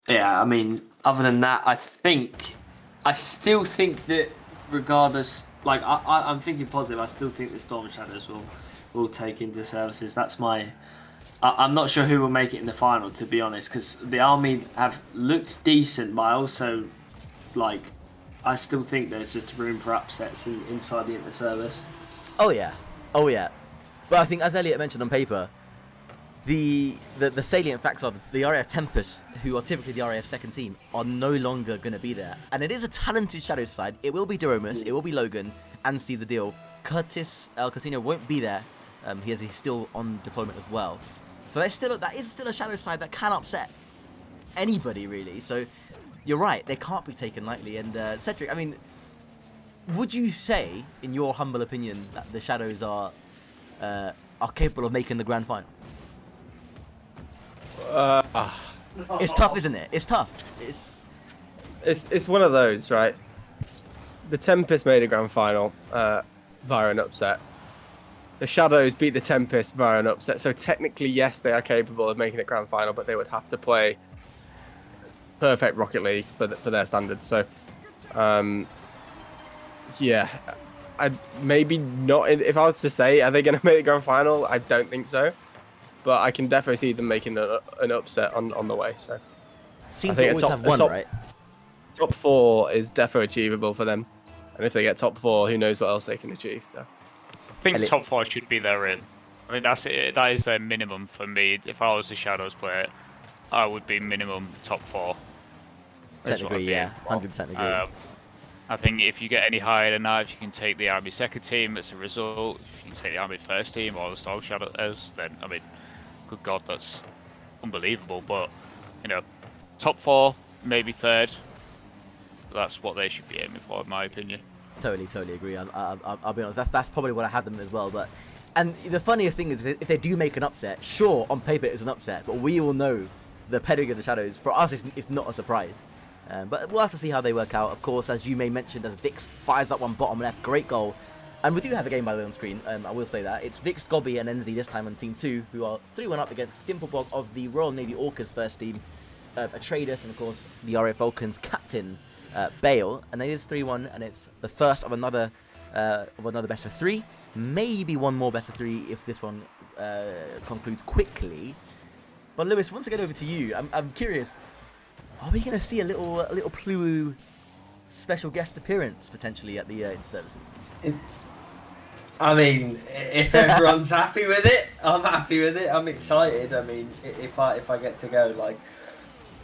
yeah, I mean, other than that, I still think that regardless, like, I'm thinking positive. I still think the Storm Shadows will take into services. That's I'm not sure who will make it in the final, to be honest, because the Army have looked decent, but I also, I still think there's just room for upsets inside the inter-service. Oh yeah. But I think, as Elliot mentioned on paper, the salient facts are the RAF Tempest, who are typically the RAF second team, are no longer going to be there. And it is a talented Shadows side. It will be Duromus, it will be Logan, and Steve the Deal. Curtis El Coutinho won't be there. He's still on deployment as well. So that is still a Shadows side that can upset anybody, really. So you're right, they can't be taken lightly. And Cedric, I mean, would you say, in your humble opinion, that the Shadows are capable of making the grand final? It's tough, isn't it? It's tough. It's one of those, right? The Tempest made a grand final via an upset. The Shadows beat the Tempest via an upset. So technically, yes, they are capable of making it grand final, but they would have to play perfect Rocket League for their standards. So, yeah, I maybe not. If I was to say, are they going to make the grand final? I don't think so. But I can definitely see them making an upset on the way. So, seems to always have one, right? Top 4 is definitely achievable for them, and if they get top 4, who knows what else they can achieve. So, I think top 4 should be their in. I mean, that is their minimum for me. If I was a Shadows player, I would be minimum top 4. Agree, yeah, 100% agree. I think if you get any higher than that, if you can take the Army second team as a result, if you can take the Army first team or the Storm Shadows, then, I mean, good God, that's unbelievable. But, top 4, maybe third. That's what they should be aiming for, in my opinion. Totally agree. I'll be honest. That's probably what I had them as well. And the funniest thing is, if they do make an upset, sure, on paper it's an upset, but we all know the pedigree of the Shadows, for us, it's not a surprise. But we'll have to see how they work out. Of course, as you may mention, as Vix fires up one bottom left, great goal. And we do have a game, by the way, on screen. I will say that. It's Vix, Gobby, and NZ this time on Team 2, who are 3-1 up against Stimplebog of the Royal Navy Orcas first team, Atreides, and of course, the RAF Vulcans captain, Bale. And it is 3-1, and it's the first of another best of 3. Maybe one more best of 3 if this one concludes quickly. But Lewis, once again over to you. I'm curious. Are we going to see a little Pluo special guest appearance potentially at the Inter-Services? I mean, if everyone's happy with it, I'm happy with it. I'm excited. I mean, if I get to go, like,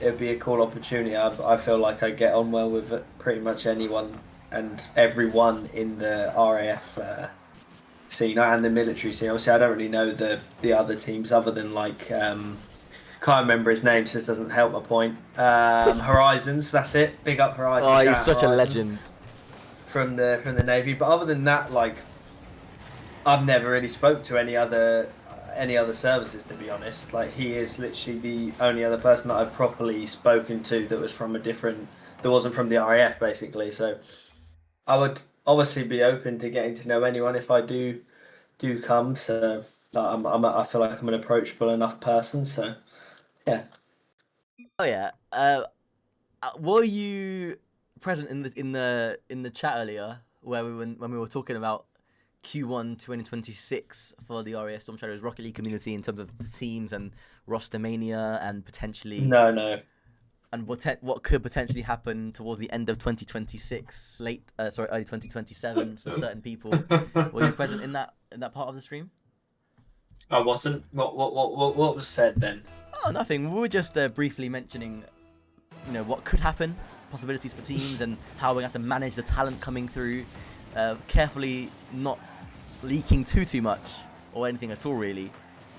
it'd be a cool opportunity. I feel like I get on well with pretty much anyone and everyone in the RAF scene and the military scene. Obviously, I don't really know the other teams other than like can't remember his name, so this doesn't help my point. Horizons, that's it. Big up Horizons. Oh, he's such a legend from the Navy. But other than that, like, I've never really spoke to any other services, to be honest. Like, he is literally the only other person that I've properly spoken to that was from that wasn't from the RAF, basically. So I would obviously be open to getting to know anyone if I do come. So I feel like I'm an approachable enough person. So yeah. Oh yeah. Were you present in the chat earlier when we were talking about Q1 2026 for the RAF Storm Shadows Rocket League community in terms of the teams and roster mania and potentially no and what could potentially happen towards the end of 2026, early 2027 for certain people? Were you present in that part of the stream? I wasn't. What was said then? Oh, nothing. We were just briefly mentioning, what could happen, possibilities for teams, and how we have to manage the talent coming through, carefully not leaking too much or anything at all, really.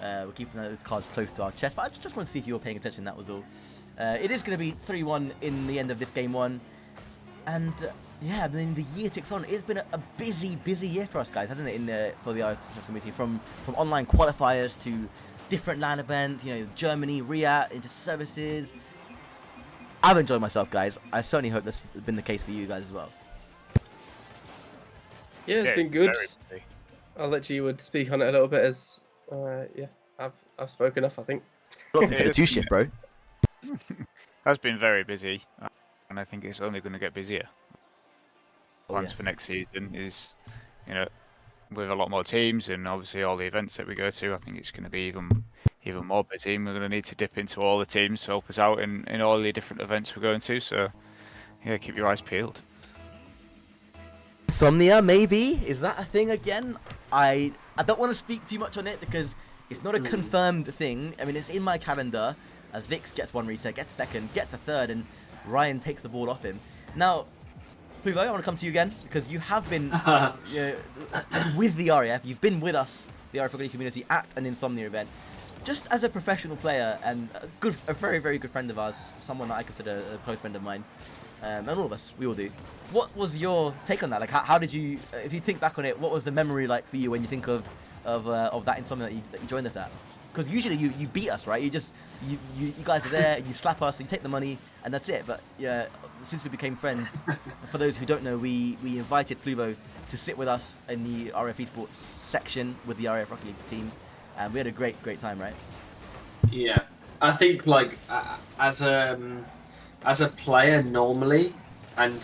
We're keeping those cards close to our chest, but I just want to see if you were paying attention, that was all. It is going to be 3-1 in the end of this game 1. And yeah, I mean, the year ticks on. It's been a busy year for us, guys, hasn't it, for the RS community, from online qualifiers to different LAN events, Germany, Riyadh, into services. I've enjoyed myself, guys. I certainly hope that's been the case for you guys as well. Yeah, it's been good. I'll let you speak on it a little bit as I've spoken enough, I think. Welcome to the 2 shift, bro. Has been very busy, and I think it's only going to get busier. Plans for next season is, with a lot more teams and obviously all the events that we go to, I think it's going to be even more busy. And we're going to need to dip into all the teams to help us out in all the different events we're going to. So, yeah, keep your eyes peeled. Insomnia, maybe? Is that a thing again? I don't want to speak too much on it because it's not a confirmed thing. I mean, it's in my calendar as Vix gets 1 reset, gets 2nd, gets a 3rd, and Ryan takes the ball off him. Now, Pluvo, I want to come to you again because you have been with the RAF. You've been with us, the RAF Rocket community, at an Insomnia event. Just as a professional player and a very, very good friend of ours, someone that I consider a close friend of mine, and all of us, we all do. What was your take on that? Like, how did you, if you think back on it, what was the memory like for you when you think of that Insomnia that you joined us at? Because usually you beat us, right? You guys are there, you slap us, you take the money, and that's it. But yeah, since we became friends, for those who don't know, we invited Pluvo to sit with us in the RF Esports section with the RF Rocket League team, and we had a great time, right? Yeah, I think like as a player normally, and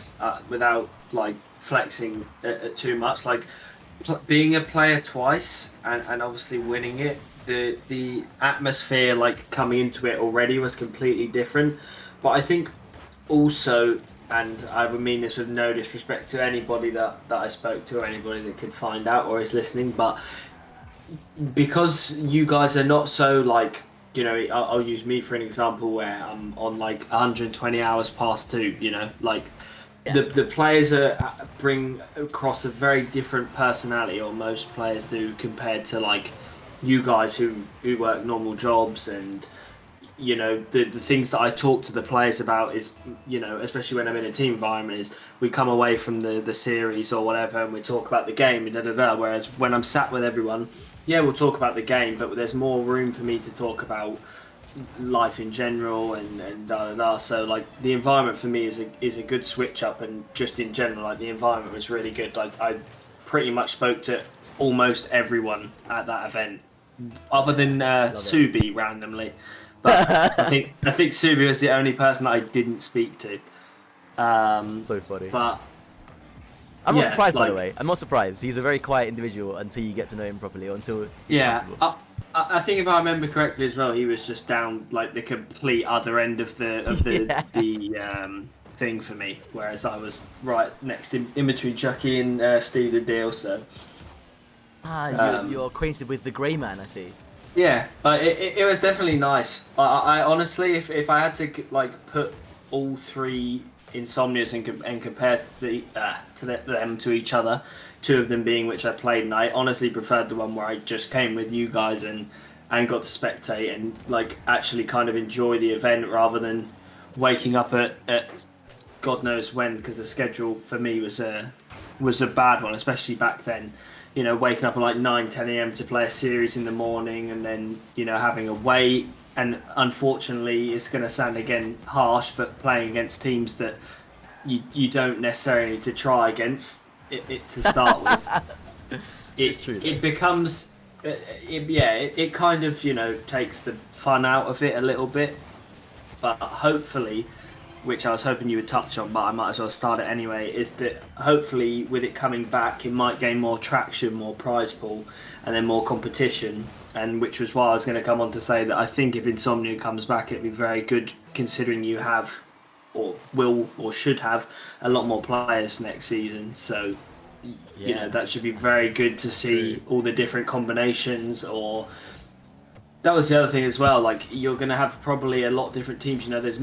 without like flexing too much, like being a player twice and obviously winning it, the atmosphere like coming into it already was completely different. But I think also, and I would mean this with no disrespect to anybody that I spoke to or anybody that could find out or is listening, but because you guys are not so like, I'll use me for an example where I'm on like 120 hours past 2, like the players bring across a very different personality, or most players do, compared to like you guys who work normal jobs. And the things that I talk to the players about is, especially when I'm in a team environment, is we come away from the series or whatever and we talk about the game and whereas when I'm sat with everyone, yeah, we'll talk about the game, but there's more room for me to talk about life in general and da da da. So like the environment for me is a good switch up, and just in general, like the environment was really good. Like I pretty much spoke to almost everyone at that event, other than Subi randomly. But I think Subi was the only person that I didn't speak to. So funny. But I'm not surprised, by the way. I'm not surprised. He's a very quiet individual until you get to know him properly, or until he's comfortable. I think if I remember correctly as well, he was just down like the complete other end of the thing for me, whereas I was right next in between Chucky and Steve the Deal. So you're acquainted with the Grey Man, I see. Yeah, it was definitely nice. I honestly, if I had to like put all three Insomnias and compare them to each other, two of them being which I played, and I honestly preferred the one where I just came with you guys and got to spectate and like actually kind of enjoy the event rather than waking up at God knows when, because the schedule for me was a bad one, especially back then. You know, waking up at like 9-10 a.m. to play a series in the morning, and then, you know, having a wait. And unfortunately, it's going to sound again harsh, but playing against teams that you don't necessarily need to try against it to start with. It's true. It becomes, it kind of, you know, takes the fun out of it a little bit. But hopefully, which I was hoping you would touch on, but I might as well start it anyway, is that hopefully with it coming back, it might gain more traction, more prize pool, and then more competition. And which was why I was going to come on to say that I think if Insomnia comes back, it'd be very good, considering you have, or will, or should have, a lot more players next season. So, you know, that should be very good to see all the different combinations. Or that was the other thing as well. Like, you're going to have probably a lot of different teams. You know, there's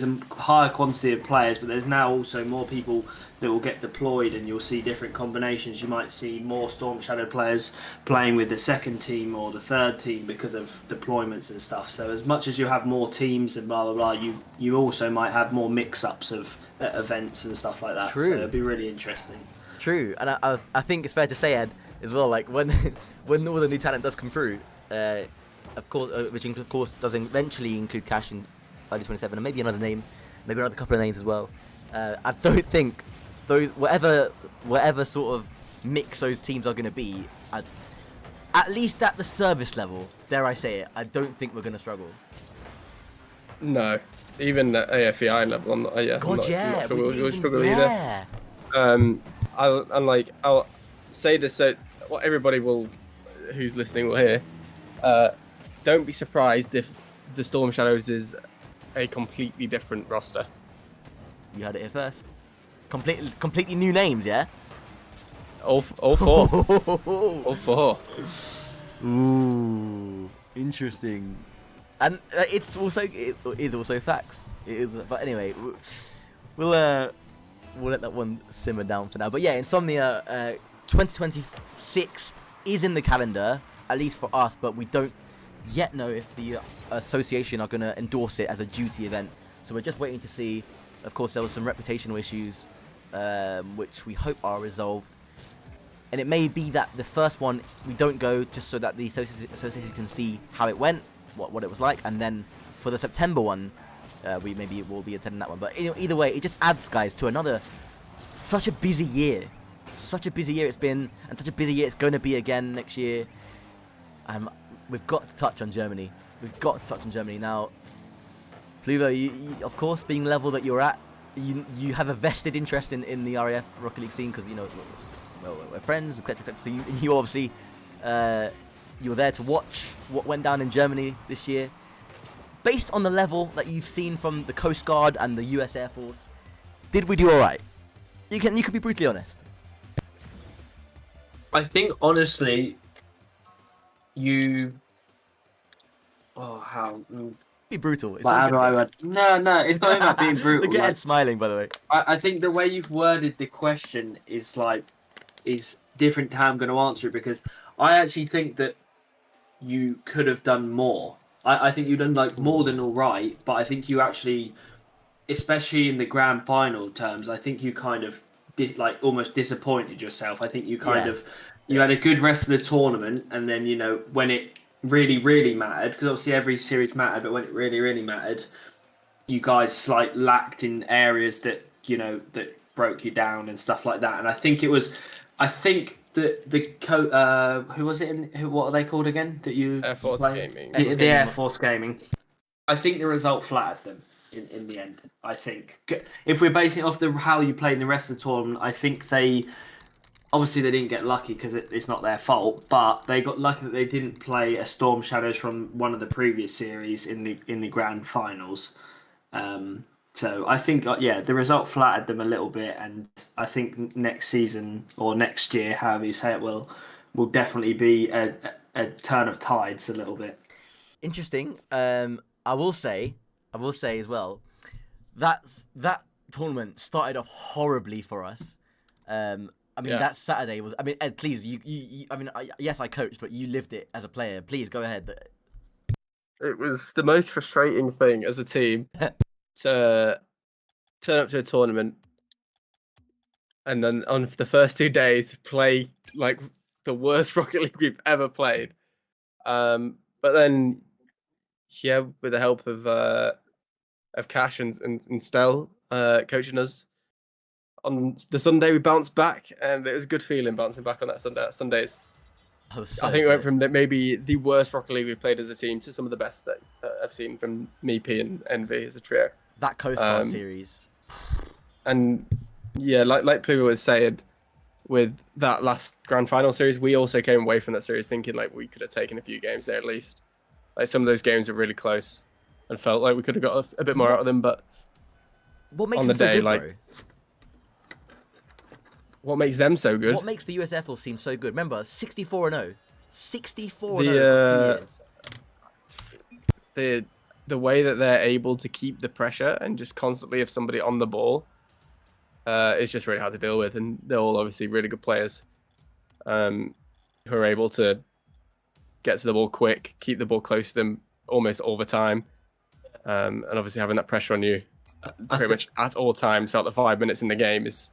a higher quantity of players, but there's now also more people that will get deployed, and you'll see different combinations. You might see more Storm Shadow players playing with the second team or the third team because of deployments and stuff. So as much as you have more teams and blah blah blah, you also might have more mix-ups of events and stuff like that. True. So it'd be really interesting. It's true, and I think it's fair to say, Ed, as well. Like when all the new talent does come through, of course, which of course does eventually include Cash in ID27, and maybe another name, maybe another couple of names as well. I don't think those whatever sort of mix those teams are going to be, at least at the service level, dare I say it, I don't think we're going to struggle. No, even at AFEI level, I'm not. God, I'm not sure we'll struggle either. I'll say this so what everybody who's listening will hear. Don't be surprised if the Storm Shadows is a completely different roster. You heard it here first. Completely new names, yeah? All four. All four. Ooh, interesting. And it is also facts. It is, but anyway, we'll let that one simmer down for now. But yeah, Insomnia 2026 is in the calendar, at least for us, but we don't yet know if the association are going to endorse it as a duty event. So we're just waiting to see. Of course, there was some reputational issues, which we hope are resolved. And it may be that the first one, we don't go just so that the association can see how it went, what it was like. And then for the September one, we maybe will be attending that one. But either way, it just adds, guys, to such a busy year. Such a busy year it's been, and such a busy year it's going to be again next year. We've got to touch on Germany. Now, Pluvo, you, of course, being level that you're at, you have a vested interest in the RAF Rocket League scene because, you know, we're friends, etc. So you obviously, you were there to watch what went down in Germany this year. Based on the level that you've seen from the Coast Guard and the US Air Force, did we do all right? You can be brutally honest. I think, honestly, Be brutal. No, it's not even about being brutal. Look at Ed smiling, by the way. I think the way you've worded the question is different to how I'm going to answer it, because I actually think that you could have done more. I think you've done more than all right, but I think you actually, especially in the grand final terms, I think you kind of almost disappointed yourself. I think you you had a good rest of the tournament, and then, you know, when it really, really mattered, because obviously every series mattered, but when it really, really mattered, you guys like lacked in areas that that broke you down and stuff like that. And I think that who was it? What are they called again? That you Air Force Gaming. The Air Force Gaming. I think the result flattered them in the end. I think if we're basing it off how you played in the rest of the tournament, I think they didn't get lucky because it's not their fault, but they got lucky that they didn't play a Storm Shadows from one of the previous series in the grand finals. So I think, the result flattered them a little bit, and I think next season or next year, however you say it, will definitely be a turn of tides a little bit. Interesting. I will say as well that tournament started off horribly for us. That Saturday was. Ed, please, you yes, I coached, but you lived it as a player. Please go ahead. It was the most frustrating thing as a team to turn up to a tournament and then on the first 2 days play like the worst Rocket League we've ever played. But then, with the help of Cash and Stel coaching us, on the Sunday we bounced back, and it was a good feeling bouncing back on that Sundays. I think it went from maybe the worst Rocket League we've played as a team to some of the best that I've seen from me, P, and Envy as a trio. That Coast Guard series. And like Pluva was saying, with that last grand final series, we also came away from that series thinking like we could have taken a few games there at least. Like some of those games were really close and felt like we could have got a bit more out of them, but what makes on the them so day, good, bro? What makes them so good? What makes the US Air Force team so good? Remember, 64-0. 64-0 across 2 years. The way that they're able to keep the pressure and just constantly have somebody on the ball is just really hard to deal with. And they're all obviously really good players who are able to get to the ball quick, keep the ball close to them almost all the time. And obviously having that pressure on you pretty much at all times throughout the 5 minutes in the game is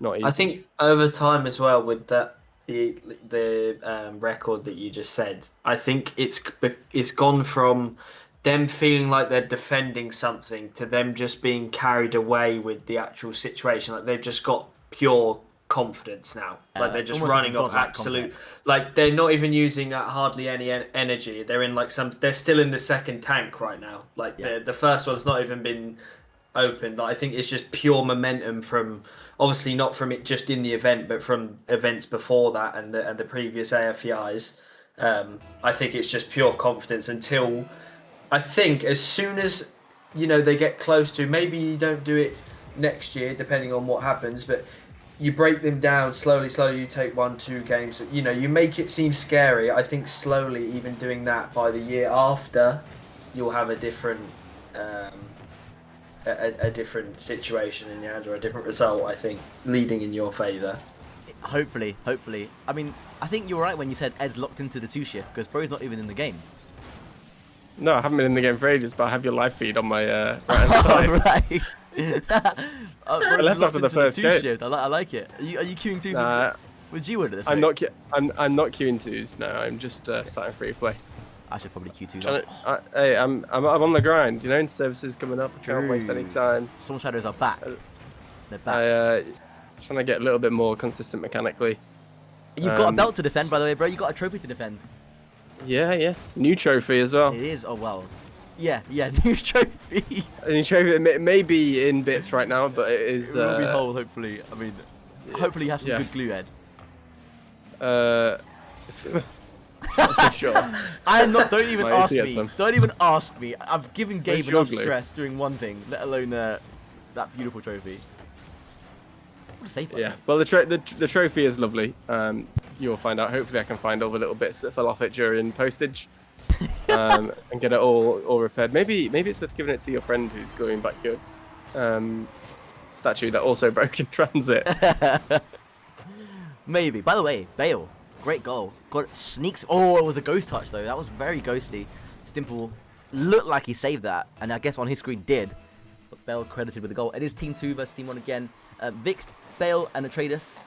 not easy. I think over time as well, with that the record that you just said, I think it's gone from them feeling like they're defending something to them just being carried away with the actual situation. Like they've just got pure confidence now. Like they're just running off absolute. Like they're not even using hardly any energy. They're in they're still in the second tank right now. Like the first one's not even been opened. Like, I think it's just pure momentum from, obviously not from it just in the event, but from events before that and the previous AFEIs. I think it's just pure confidence until, I think as soon as, they get close to, maybe you don't do it next year, depending on what happens, but you break them down slowly, you take 1-2 games, you make it seem scary. I think slowly, even doing that, by the year after, you'll have a different a different situation in your hands, or a different result, I think, leading in your favour. Hopefully. I mean, I think you're right when you said Ed's locked into the 2-shift, because bro's not even in the game. No, I haven't been in the game for ages, but I have your live feed on my right-hand side. Right. I left after the first game. I like it. Are you queuing 2 with G-Wood at this I'm rate? I'm not queuing 2s. No, I'm just starting free play. I should probably queue 2s. Hey, I'm on the grind. In services coming up. I can't waste any time. Storm Shadows are back. They're back. Trying to get a little bit more consistent mechanically. You've got a belt to defend, by the way, bro. You got a trophy to defend. Yeah. New trophy as well. It is. Oh wow. Yeah. New trophy. A new trophy. It may be in bits right now, but it is. It will be whole, hopefully. I mean, hopefully you have some good glue, Ed. For sure. Don't even ask me. Don't even ask me. I've given Gabe enough stress doing one thing, let alone that beautiful trophy. What a safe one. Yeah. Well, the trophy is lovely. You'll find out. Hopefully, I can find all the little bits that fell off it during postage, and get it all repaired. Maybe it's worth giving it to your friend who's gluing back your statue that also broke in transit. Maybe. By the way, Bale. Great goal. Got sneaks. Oh, it was a ghost touch though. That was very ghosty. Stimple looked like he saved that, and I guess on his screen did. But Bale credited with the goal. It is Team 2 versus Team 1 again. Vix, Bale, and Atreides.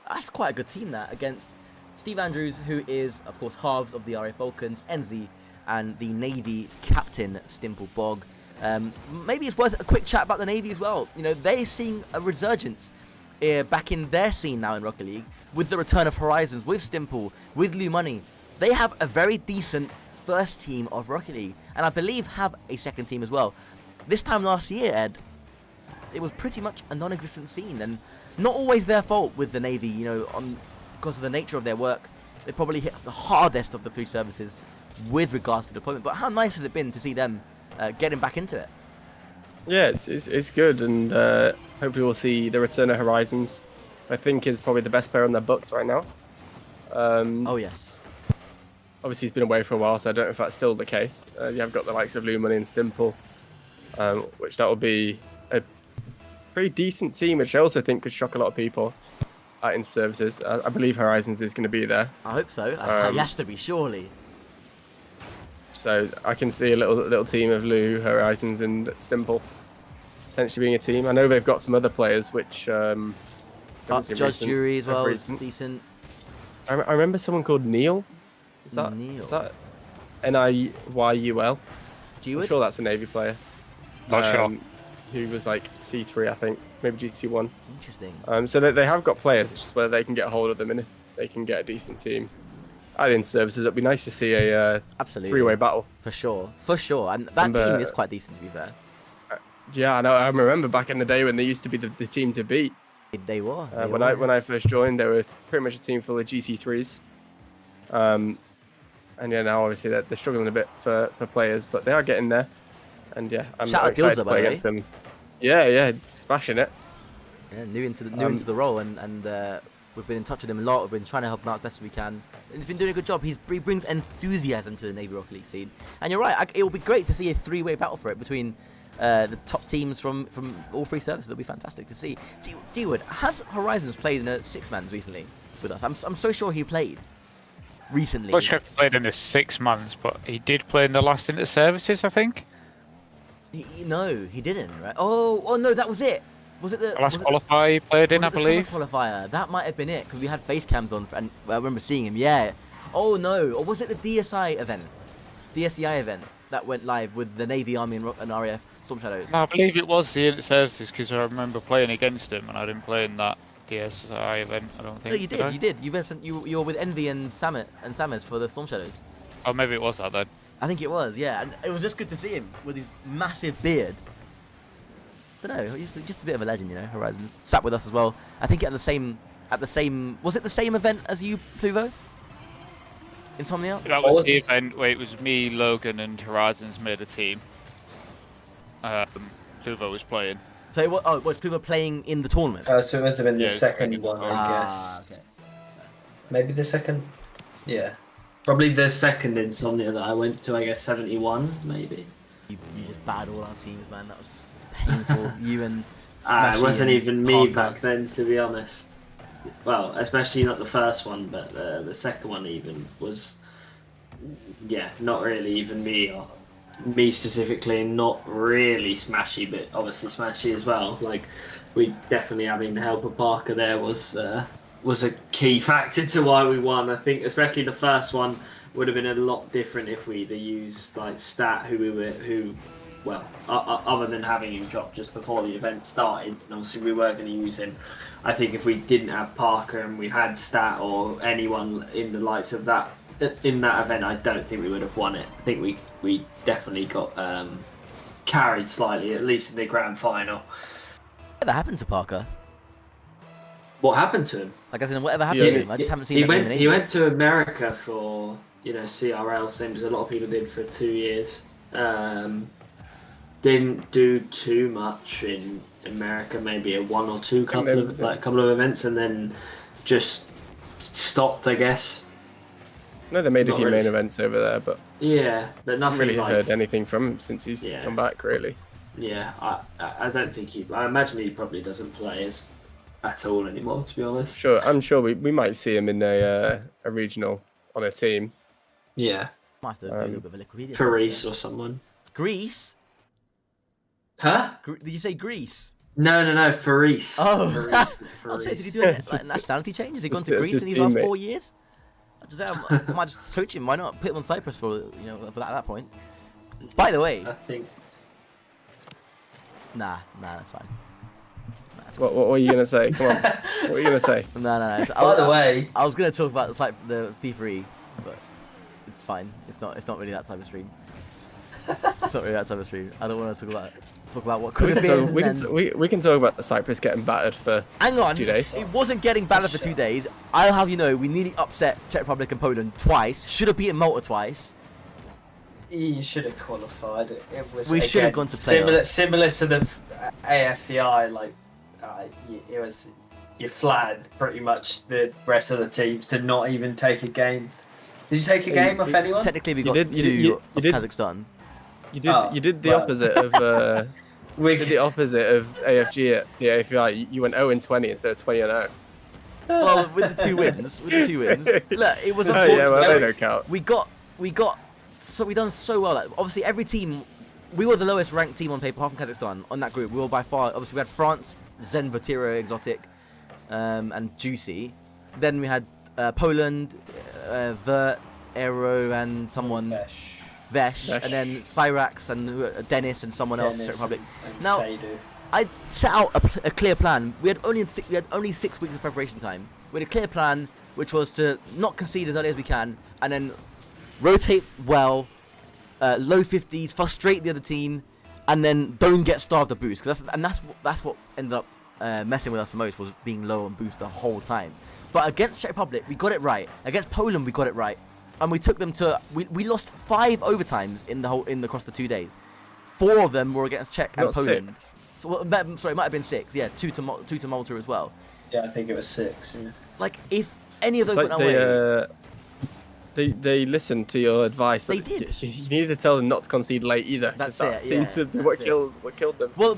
That's quite a good team that against Steve Andrews, who is, of course, halves of the RA Falcons, Enzi, and the Navy captain, Stimple Bog. Maybe it's worth a quick chat about the Navy as well. You know, they're seeing a resurgence back in their scene now in Rocket League with the return of Horizons, with Stimple, with Lou Money. They have a very decent first team of Rocket League, and I believe have a second team as well. This time last year, Ed, it was pretty much a non-existent scene, and not always their fault with the Navy, you know, because of the nature of their work. They probably hit the hardest of the three services with regards to deployment. But how nice has it been to see them getting back into it? Yeah, it's good, and hopefully we'll see the return of Horizons. I think is probably the best player on their books right now. Oh yes. Obviously he's been away for a while, so I don't know if that's still the case. You have got the likes of Lou Money and Stimple, which that will be a pretty decent team, which I also think could shock a lot of people in services. I believe Horizons is going to be there. I hope so. He has to be, surely. So I can see a little team of Lou, Horizons, and Stimple potentially being a team. I know they've got some other players, which Judge Jury as well is decent. I remember someone called Neil. Is that Niyul? I'm sure that's a Navy player. Not sure. Who was like C3, I think, maybe GC1. Interesting. So they have got players. It's just whether they can get a hold of them and if they can get a decent team. I think services, it'd be nice to see a three-way battle. For sure. And that team is quite decent, to be fair. Yeah, I know. I remember back in the day when they used to be the team to beat. They were. When I first joined, they were pretty much a team full of GC3s. And yeah, now obviously they're struggling a bit for players, but they are getting there. And yeah, I'm excited to play against them. Yeah, smashing it. Yeah, new into the role, and we've been in touch with him a lot. We've been trying to help him out as best as we can. And he's been doing a good job. He brings enthusiasm to the Navy Rocket League scene. And you're right, it will be great to see a three-way battle for it between the top teams from all three services. It'll be fantastic to see. G-Wood, has Horizons played in a six-mans recently with us? I'm so sure he played recently. I'm not sure if he played in the 6 months, but he did play in the last inter services, I think. No, he didn't, right? Oh no, that was it. Was it the last qualifier he played in, I believe? Summer qualifier. That might have been it, because we had face cams on, and I remember seeing him, yeah. Oh no, or was it the DSI event that went live with the Navy, Army, and RAF Storm Shadows? No, I believe it was the inter services, because I remember playing against him, and I didn't play in that DSI event, I don't think. No, you did. You were with Envy and Samus for the Storm Shadows. Oh, maybe it was that then. I think it was, yeah. And it was just good to see him with his massive beard. Don't know, he's just a bit of a legend, you know. Horizons sat with us as well. I think at the same. Was it the same event as you, Pluvo? Insomnia? That was the event where it was me, Logan, and Horizons made a team. Pluvo was playing. So was Pluvo playing in the tournament? So it must have been the second one, I guess. Okay. Maybe the second. Yeah. Probably the second Insomnia that I went to, I guess 71, maybe. You just battered all our teams, man. That was painful. You and Smashy it wasn't and even me Parker. back then, to be honest. Well, especially not the first one, but the second one even was, yeah, not really even me, or me specifically, not really Smashy, but obviously Smashy as well. Like, we definitely having the help of Parker there was a key factor to why we won. I think especially the first one would have been a lot different if we either used like Stat, other than having him drop just before the event started, and obviously we were going to use him. I think if we didn't have Parker and we had Stat or anyone in the likes of that in that event, I don't think we would have won it. I think we definitely got carried slightly, at least in the grand final. Whatever happened to Parker? What happened to him? Like, as in, whatever happened to him? I just haven't seen him in ages. He went to America for, CRL, same as a lot of people did for 2 years. Didn't do too much in America, maybe a one or two couple of events, and then just stopped, I guess. No, they made a few main events over there, but yeah, but nothing. Really heard anything from him since he's come back, really. Yeah, I don't think I imagine he probably doesn't play at all anymore, to be honest. Sure, I'm sure we might see him in a regional on a team. Yeah. Might have to do a little bit of a liquidity. Greece or someone. Greece? Huh? Did you say Greece? No, Faris. Oh. Faris. I'll say, did he do a nationality change? Has he gone to Greece in these last 4 years? I might just coach him. Why not put him on Cyprus for at that point? By the way, I think. Nah, that's fine. What are you gonna say? Come on. What are you gonna say? No. By the way, I was gonna talk about the FIFA E, but it's fine. It's not really that type of stream. It's not really that type of stream. I don't want to talk about what could have been. We can talk about the Cyprus getting battered for Hang on, 2 days. It wasn't getting battered for 2 days. I'll have you know, we nearly upset Czech Republic and Poland twice. Should have beaten Malta twice. You should have qualified. It was, we should have gone to playoffs. Similar to the AFCI, like it was. You flattered pretty much the rest of the teams to not even take a game. Did you take a game off anyone? Technically, we got two of Kazakhstan. You did the opposite of the opposite of AFG at the AFI. You went 0-20 instead of 20-0. Well, with the 2 wins, look, it was unfortunate. Yeah, well, they don't count. We done so well. Like, obviously, every team, we were the lowest ranked team on paper, apart from Kazakhstan, on that group. We were by far. Obviously, we had France, Zen, Vatira, Exotic, and Juicy. Then we had Poland, Vert, Aero, and someone. Vesh, and then Cyrax and Dennis and someone else, Czech Republic. Now, I set out a clear plan. We had only 6 weeks of preparation time. We had a clear plan, which was to not concede as early as we can, and then rotate well, low 50s, frustrate the other team, and then don't get starved of boost. That's what ended up messing with us the most, was being low on boost the whole time. But against Czech Republic, we got it right. Against Poland, we got it right. And we took them to. We lost 5 overtimes across the 2 days. 4 of them were against Czech and Poland. 6. So sorry, it might have been 6. Yeah, 2 to Malta as well. Yeah, I think it was 6. Yeah. Like if any of those went away, they listened to your advice, but they did. You needed to tell them not to concede late either. That seemed to be what killed them. Well,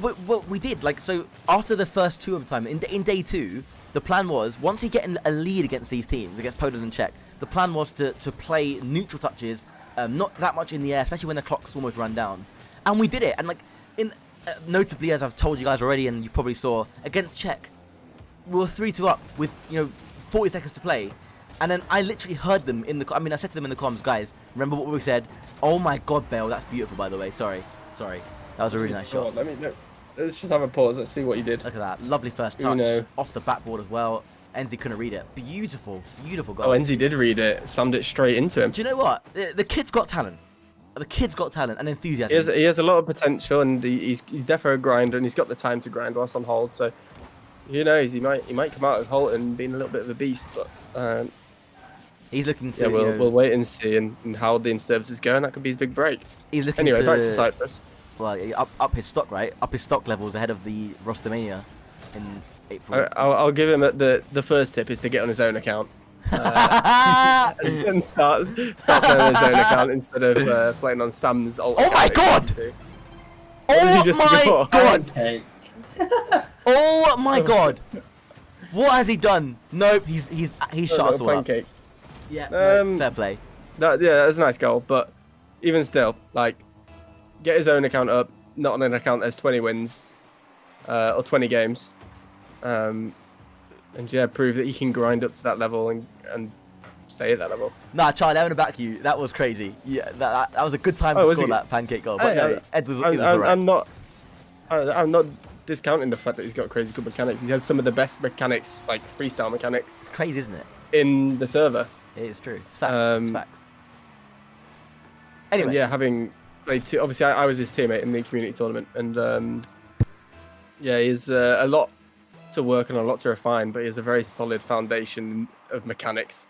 we did. Like, so after the first 2 overtime in day 2, the plan was, once we get a lead against these teams, against Poland and Czech, the plan was to play neutral touches, not that much in the air, especially when the clock's almost run down. And we did it. And notably, as I've told you guys already, and you probably saw, against Czech, we were 3-2 up with 40 seconds to play. And then I literally heard them I said to them in the comms, guys, remember what we said? Oh my God, Bale, that's beautiful, by the way. Sorry. That was a really nice shot. Let's just have a pause. Let's see what you did. Look at that. Lovely first touch. Off the backboard as well. Enzi couldn't read it. Beautiful goal. Oh, Enzi did read it. Slammed it straight into him. Do you know what? The kid's got talent. The kid's got talent and enthusiasm. He has a lot of potential, and he's definitely a grinder, and he's got the time to grind whilst on hold. So who knows? He might come out of Holton being a little bit of a beast, but he's looking to. Yeah, we'll wait and see, and how the in-service is going. That could be his big break. He's looking anyway, back to Cyprus. Well, up his stock, right? Up his stock levels ahead of the Rostomania in April. I'll give him the first tip is to get on his own account. And start playing on his own account instead of playing on Sam's old account. Oh my God! Oh my God! What has he done? Nope, he's shot us all up. Yeah, fair play. That's a nice goal, but even still, get his own account up, not on an account that's 20 wins or 20 games, and prove that he can grind up to that level and stay at that level. Nah, Charlie, I'm gonna back you. That was crazy. Yeah, that was a good time to score that pancake goal. But Ed was alright. I'm not discounting the fact that he's got crazy good mechanics. He has some of the best mechanics, like freestyle mechanics. It's crazy, isn't it? In the server. It is true. It's facts. It's facts. Anyway. Yeah, having played two. Obviously, I was his teammate in the community tournament, and he's a lot to work and a lot to refine, but he has a very solid foundation of mechanics.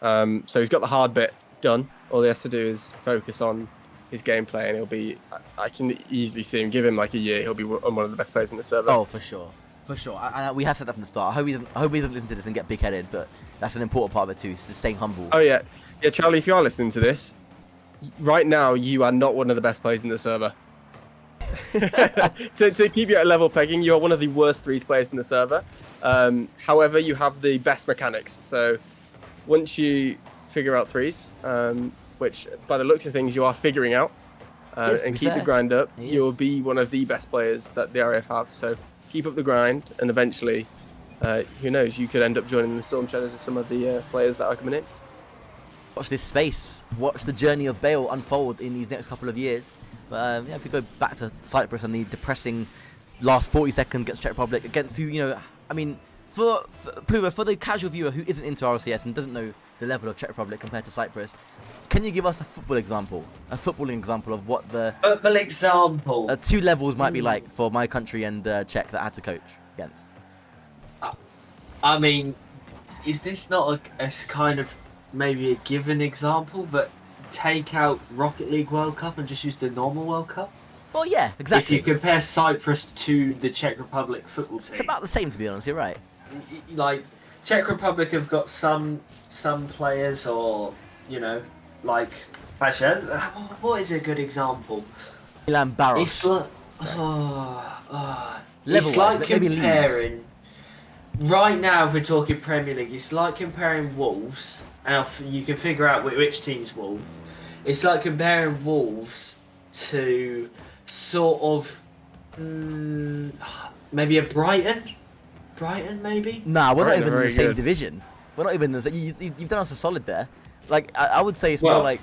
So he's got the hard bit done. All he has to do is focus on his gameplay, and he'll be. I can easily see him. Give him like a year, he'll be one of the best players in the server. Oh, for sure. We have said that from the start. I hope he doesn't listen to this and get big-headed, but that's an important part of it too. So staying humble. Oh yeah, Charlie. If you are listening to this, right now you are not one of the best players in the server. to keep you at level pegging, you are one of the worst threes players in the server. However, you have the best mechanics. So once you figure out threes, which by the looks of things you are figuring out, and keep the grind up, you'll be one of the best players that the RF have. So keep up the grind, and eventually, who knows, you could end up joining the Storm Shadows with some of the players that are coming in. watch this space, watch the journey of Bale unfold in these next couple of years. But if we go back to Cyprus and the depressing last 40 seconds against Czech Republic, against who, I mean, for Pluva, for the casual viewer who isn't into RLCS and doesn't know the level of Czech Republic compared to Cyprus, can you give us a footballing example of what the football example 2 levels might be like for my country and Czech that I had to coach against? I mean, is this not a kind of maybe a given example, but take out Rocket League World Cup and just use the normal World Cup? Well, yeah, exactly. If you compare Cyprus to the Czech Republic football team, it's about the same, to be honest. You're right. Like, Czech Republic have got some players, or like actually, what is a good example? Milan Baros. It's like it's like comparing. Right now, if we're talking Premier League, it's like comparing Wolves, and you can figure out which team's Wolves. It's like comparing Wolves to sort of maybe a Brighton. Brighton, maybe? Nah, we're not even in the same division. We're not even in the same. You've done us a solid there. Like, I would say it's more like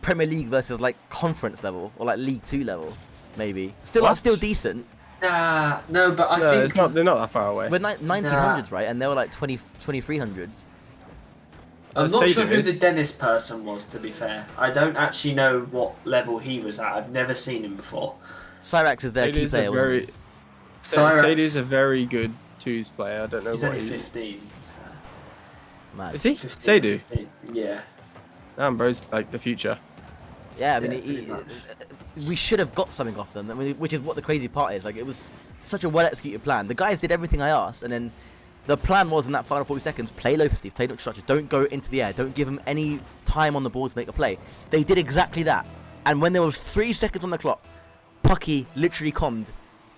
Premier League versus like conference level or like League 2 level, maybe. Still decent. Nah, no, but I think it's not. They're not that far away. We're 1900s, right? And they were like 2300s. I'm not sure who the Dennis person was, to be fair. I don't actually know what level he was at. I've never seen him before. Cyrax is their key player. Sadie's a very good twos player. I don't know He's what only 15. Man. Is he? 15, Sadu? 15. Yeah. Damn, bro's like the future. Yeah, I mean, we should have got something off them, which is what the crazy part is. Like, it was such a well-executed plan. The guys did everything I asked, and then the plan was in that final 40 seconds, play low 50s, play no structure, don't go into the air, don't give them any time on the ball to make a play. They did exactly that. And when there was 3 seconds on the clock, Pucky literally commed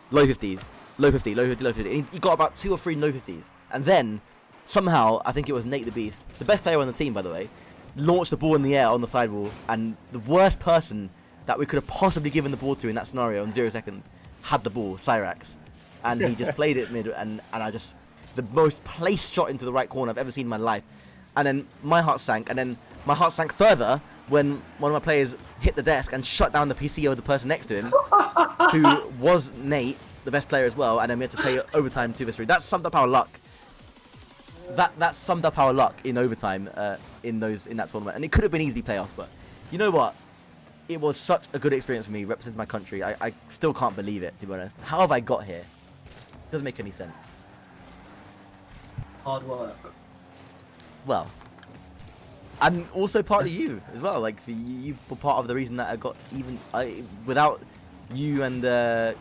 low 50s, low 50, low 50, low 50. He got about 2 or 3 low 50s. And then, somehow, I think it was Nate the Beast, the best player on the team, by the way, launched the ball in the air on the sidewall, and the worst person that we could have possibly given the ball to in that scenario in 0 seconds had the ball, Cyrax. And he just played it mid, and I just, the most placed shot into the right corner I've ever seen in my life. And then my heart sank, and then my heart sank further when one of my players hit the desk and shut down the PC of the person next to him, who was Nate, the best player as well, and then we had to play overtime 2v3. That summed up our luck. That summed up our luck in overtime in that tournament, and it could have been easy playoffs, but you know what? It was such a good experience for me representing my country. I still can't believe it, to be honest. How have I got here? Doesn't make any sense. Hard work. Well, I'm also part of you as well. Like, you were part of the reason that I got without you and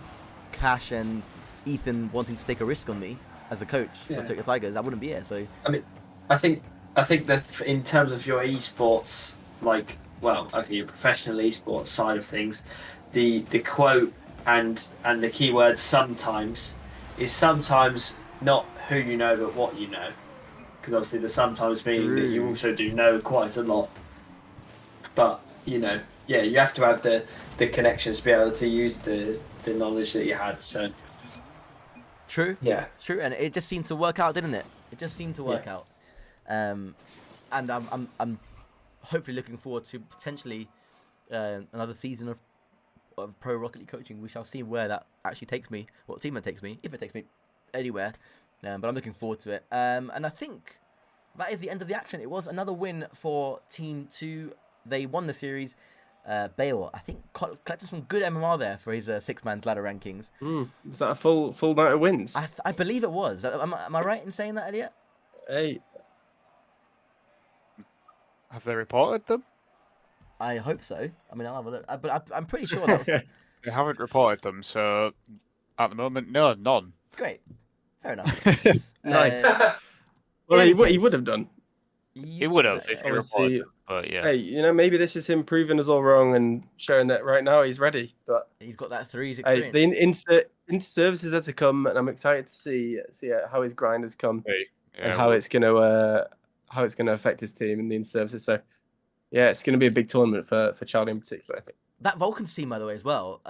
Cash and Ethan wanting to take a risk on me as a coach for Tokyo Tigers, I wouldn't be here. So I mean, I think that in terms of your esports, like, well, okay, your professional esports side of things, the quote and the keyword sometimes is sometimes not who you know but what you know, because obviously the sometimes meaning that you also do know quite a lot, but you have to have the connections to be able to use the knowledge that you had. So true. Yeah. True, and it just seemed to work out, didn't it? It just seemed to work out. And I'm hopefully looking forward to potentially another season of pro Rocket League coaching. We shall see where that actually takes me, what team it takes me, if it takes me anywhere. But I'm looking forward to it. And I think that is the end of the action. It was another win for Team 2. They won the series. Bale, I think, collected some good MMR there for his 6-man ladder rankings. Was that a full night of wins? I believe it was. Am I right in saying that, Elliot? Hey. Have they reported them? I hope so. I mean, I'll have a look. But I'm pretty sure that was... They haven't reported them, so at the moment, no, none. Great. Fair enough. Nice. Well, he would have done. He would have if he reported them, but yeah. Hey, maybe this is him proving us all wrong and showing that right now he's ready. But he's got that threes experience. The inter-services are to come, and I'm excited to see how his grind has come and how it's gonna affect his team in the inter-services. So yeah, it's gonna be a big tournament for Charlie in particular, I think. That Vulcans team, by the way, as well,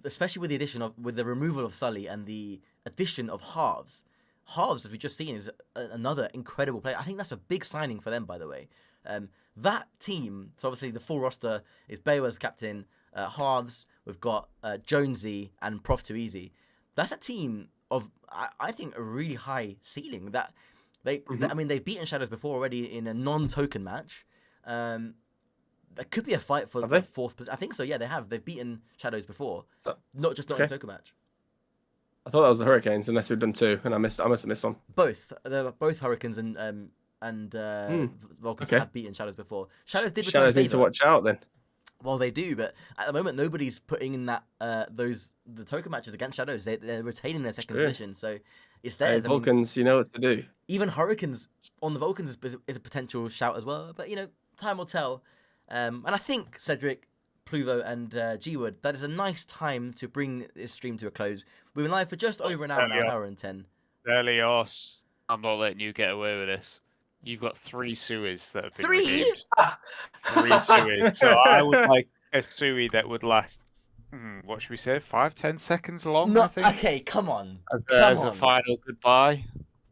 especially with the removal of Sully and the addition of Halves. Halves, as we've just seen, is another incredible player. I think that's a big signing for them, by the way. That team, so obviously the full roster is Bayo as captain, halves, we've got Jonesy and Prof Too Easy. That's a team of, I think, a really high ceiling. That I mean, they've beaten Shadows before already in a non-token match. There could be a fight for the fourth position. I think so, yeah, they have. They've beaten Shadows before, not in a token match. I thought that was the Hurricanes, unless we've done 2, and I must have missed one. Both. They're both Hurricanes and Vulcans have beaten Shadows before. Shadows did return Shadows need to watch out then. Well, they do, but at the moment nobody's putting in that the token matches against Shadows. They're retaining their second position, so it's theirs. Vulcans, you know what to do. Even Hurricanes on the Vulcans is a potential shout as well, but time will tell. And I think Cedric, Pluvo, and G-Wood, that is a nice time to bring this stream to a close. We've been live for just over an hour and 10. Elios, I'm not letting you get away with this. You've got 3 Suis that have been 3? redeemed. 3 Suis. So I would like a Sui that would last, what should we say, 5-10 seconds long, I think? Okay, come on. As a final goodbye.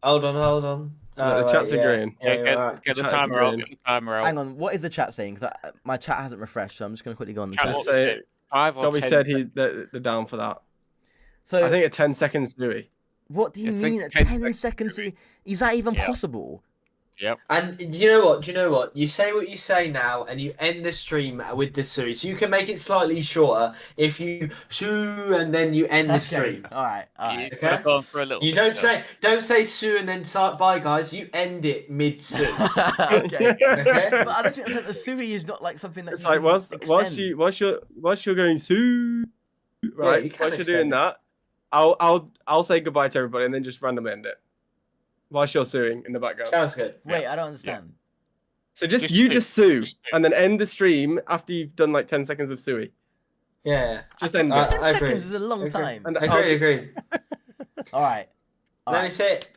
Hold on. The chat's agreeing. Get the timer out. Hang on, what is the chat saying? Because my chat hasn't refreshed, so I'm just going to quickly go on the chat. chat. Say, Dobby said they're down for that. So I think a 10 seconds Sui. What do you mean a 10 seconds Sui? Is that even possible? Yep. And you know what? You say what you say now, and you end the stream with the Sui. So you can make it slightly shorter if you Sue and then you end the stream. All right. Okay. Go on for a little You don't say Sue and then start bye guys. You end it mid Sue. Okay. Okay. But I don't think that the Sui is not like something that it's like whilst you're going Sue, right? Yeah, whilst you're doing that, I'll say goodbye to everybody and then just randomly end it. Whilst you're suing in the background. Sounds good. Wait, I don't understand. So just sue and then end the stream after you've done like 10 seconds of suey. Yeah. Just end it. 10 seconds is a long time. Agree. All right. Let me see it.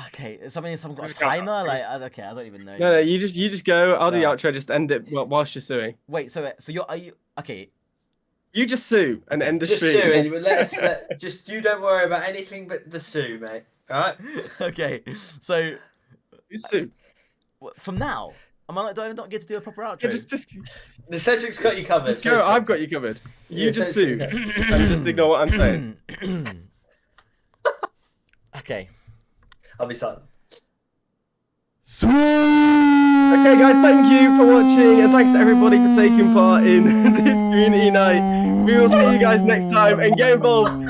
Okay, someone got a timer? Like, okay, I don't even know. No, you just go. I'll do the outro. Just end it whilst you're suing. Wait, so are you okay? You just sue and end the just stream. Just sue and just you don't worry about anything but the sue, mate. All right. Okay, so you sue from now. Do I not get to do a proper outro? Yeah, just the Cedric's got you covered. Just go. I've got you covered. You just sue and just ignore what I'm saying. Okay. I'll be silent. Okay, guys, thank you for watching, and thanks to everybody for taking part in this community night. We will see you guys next time, and get involved.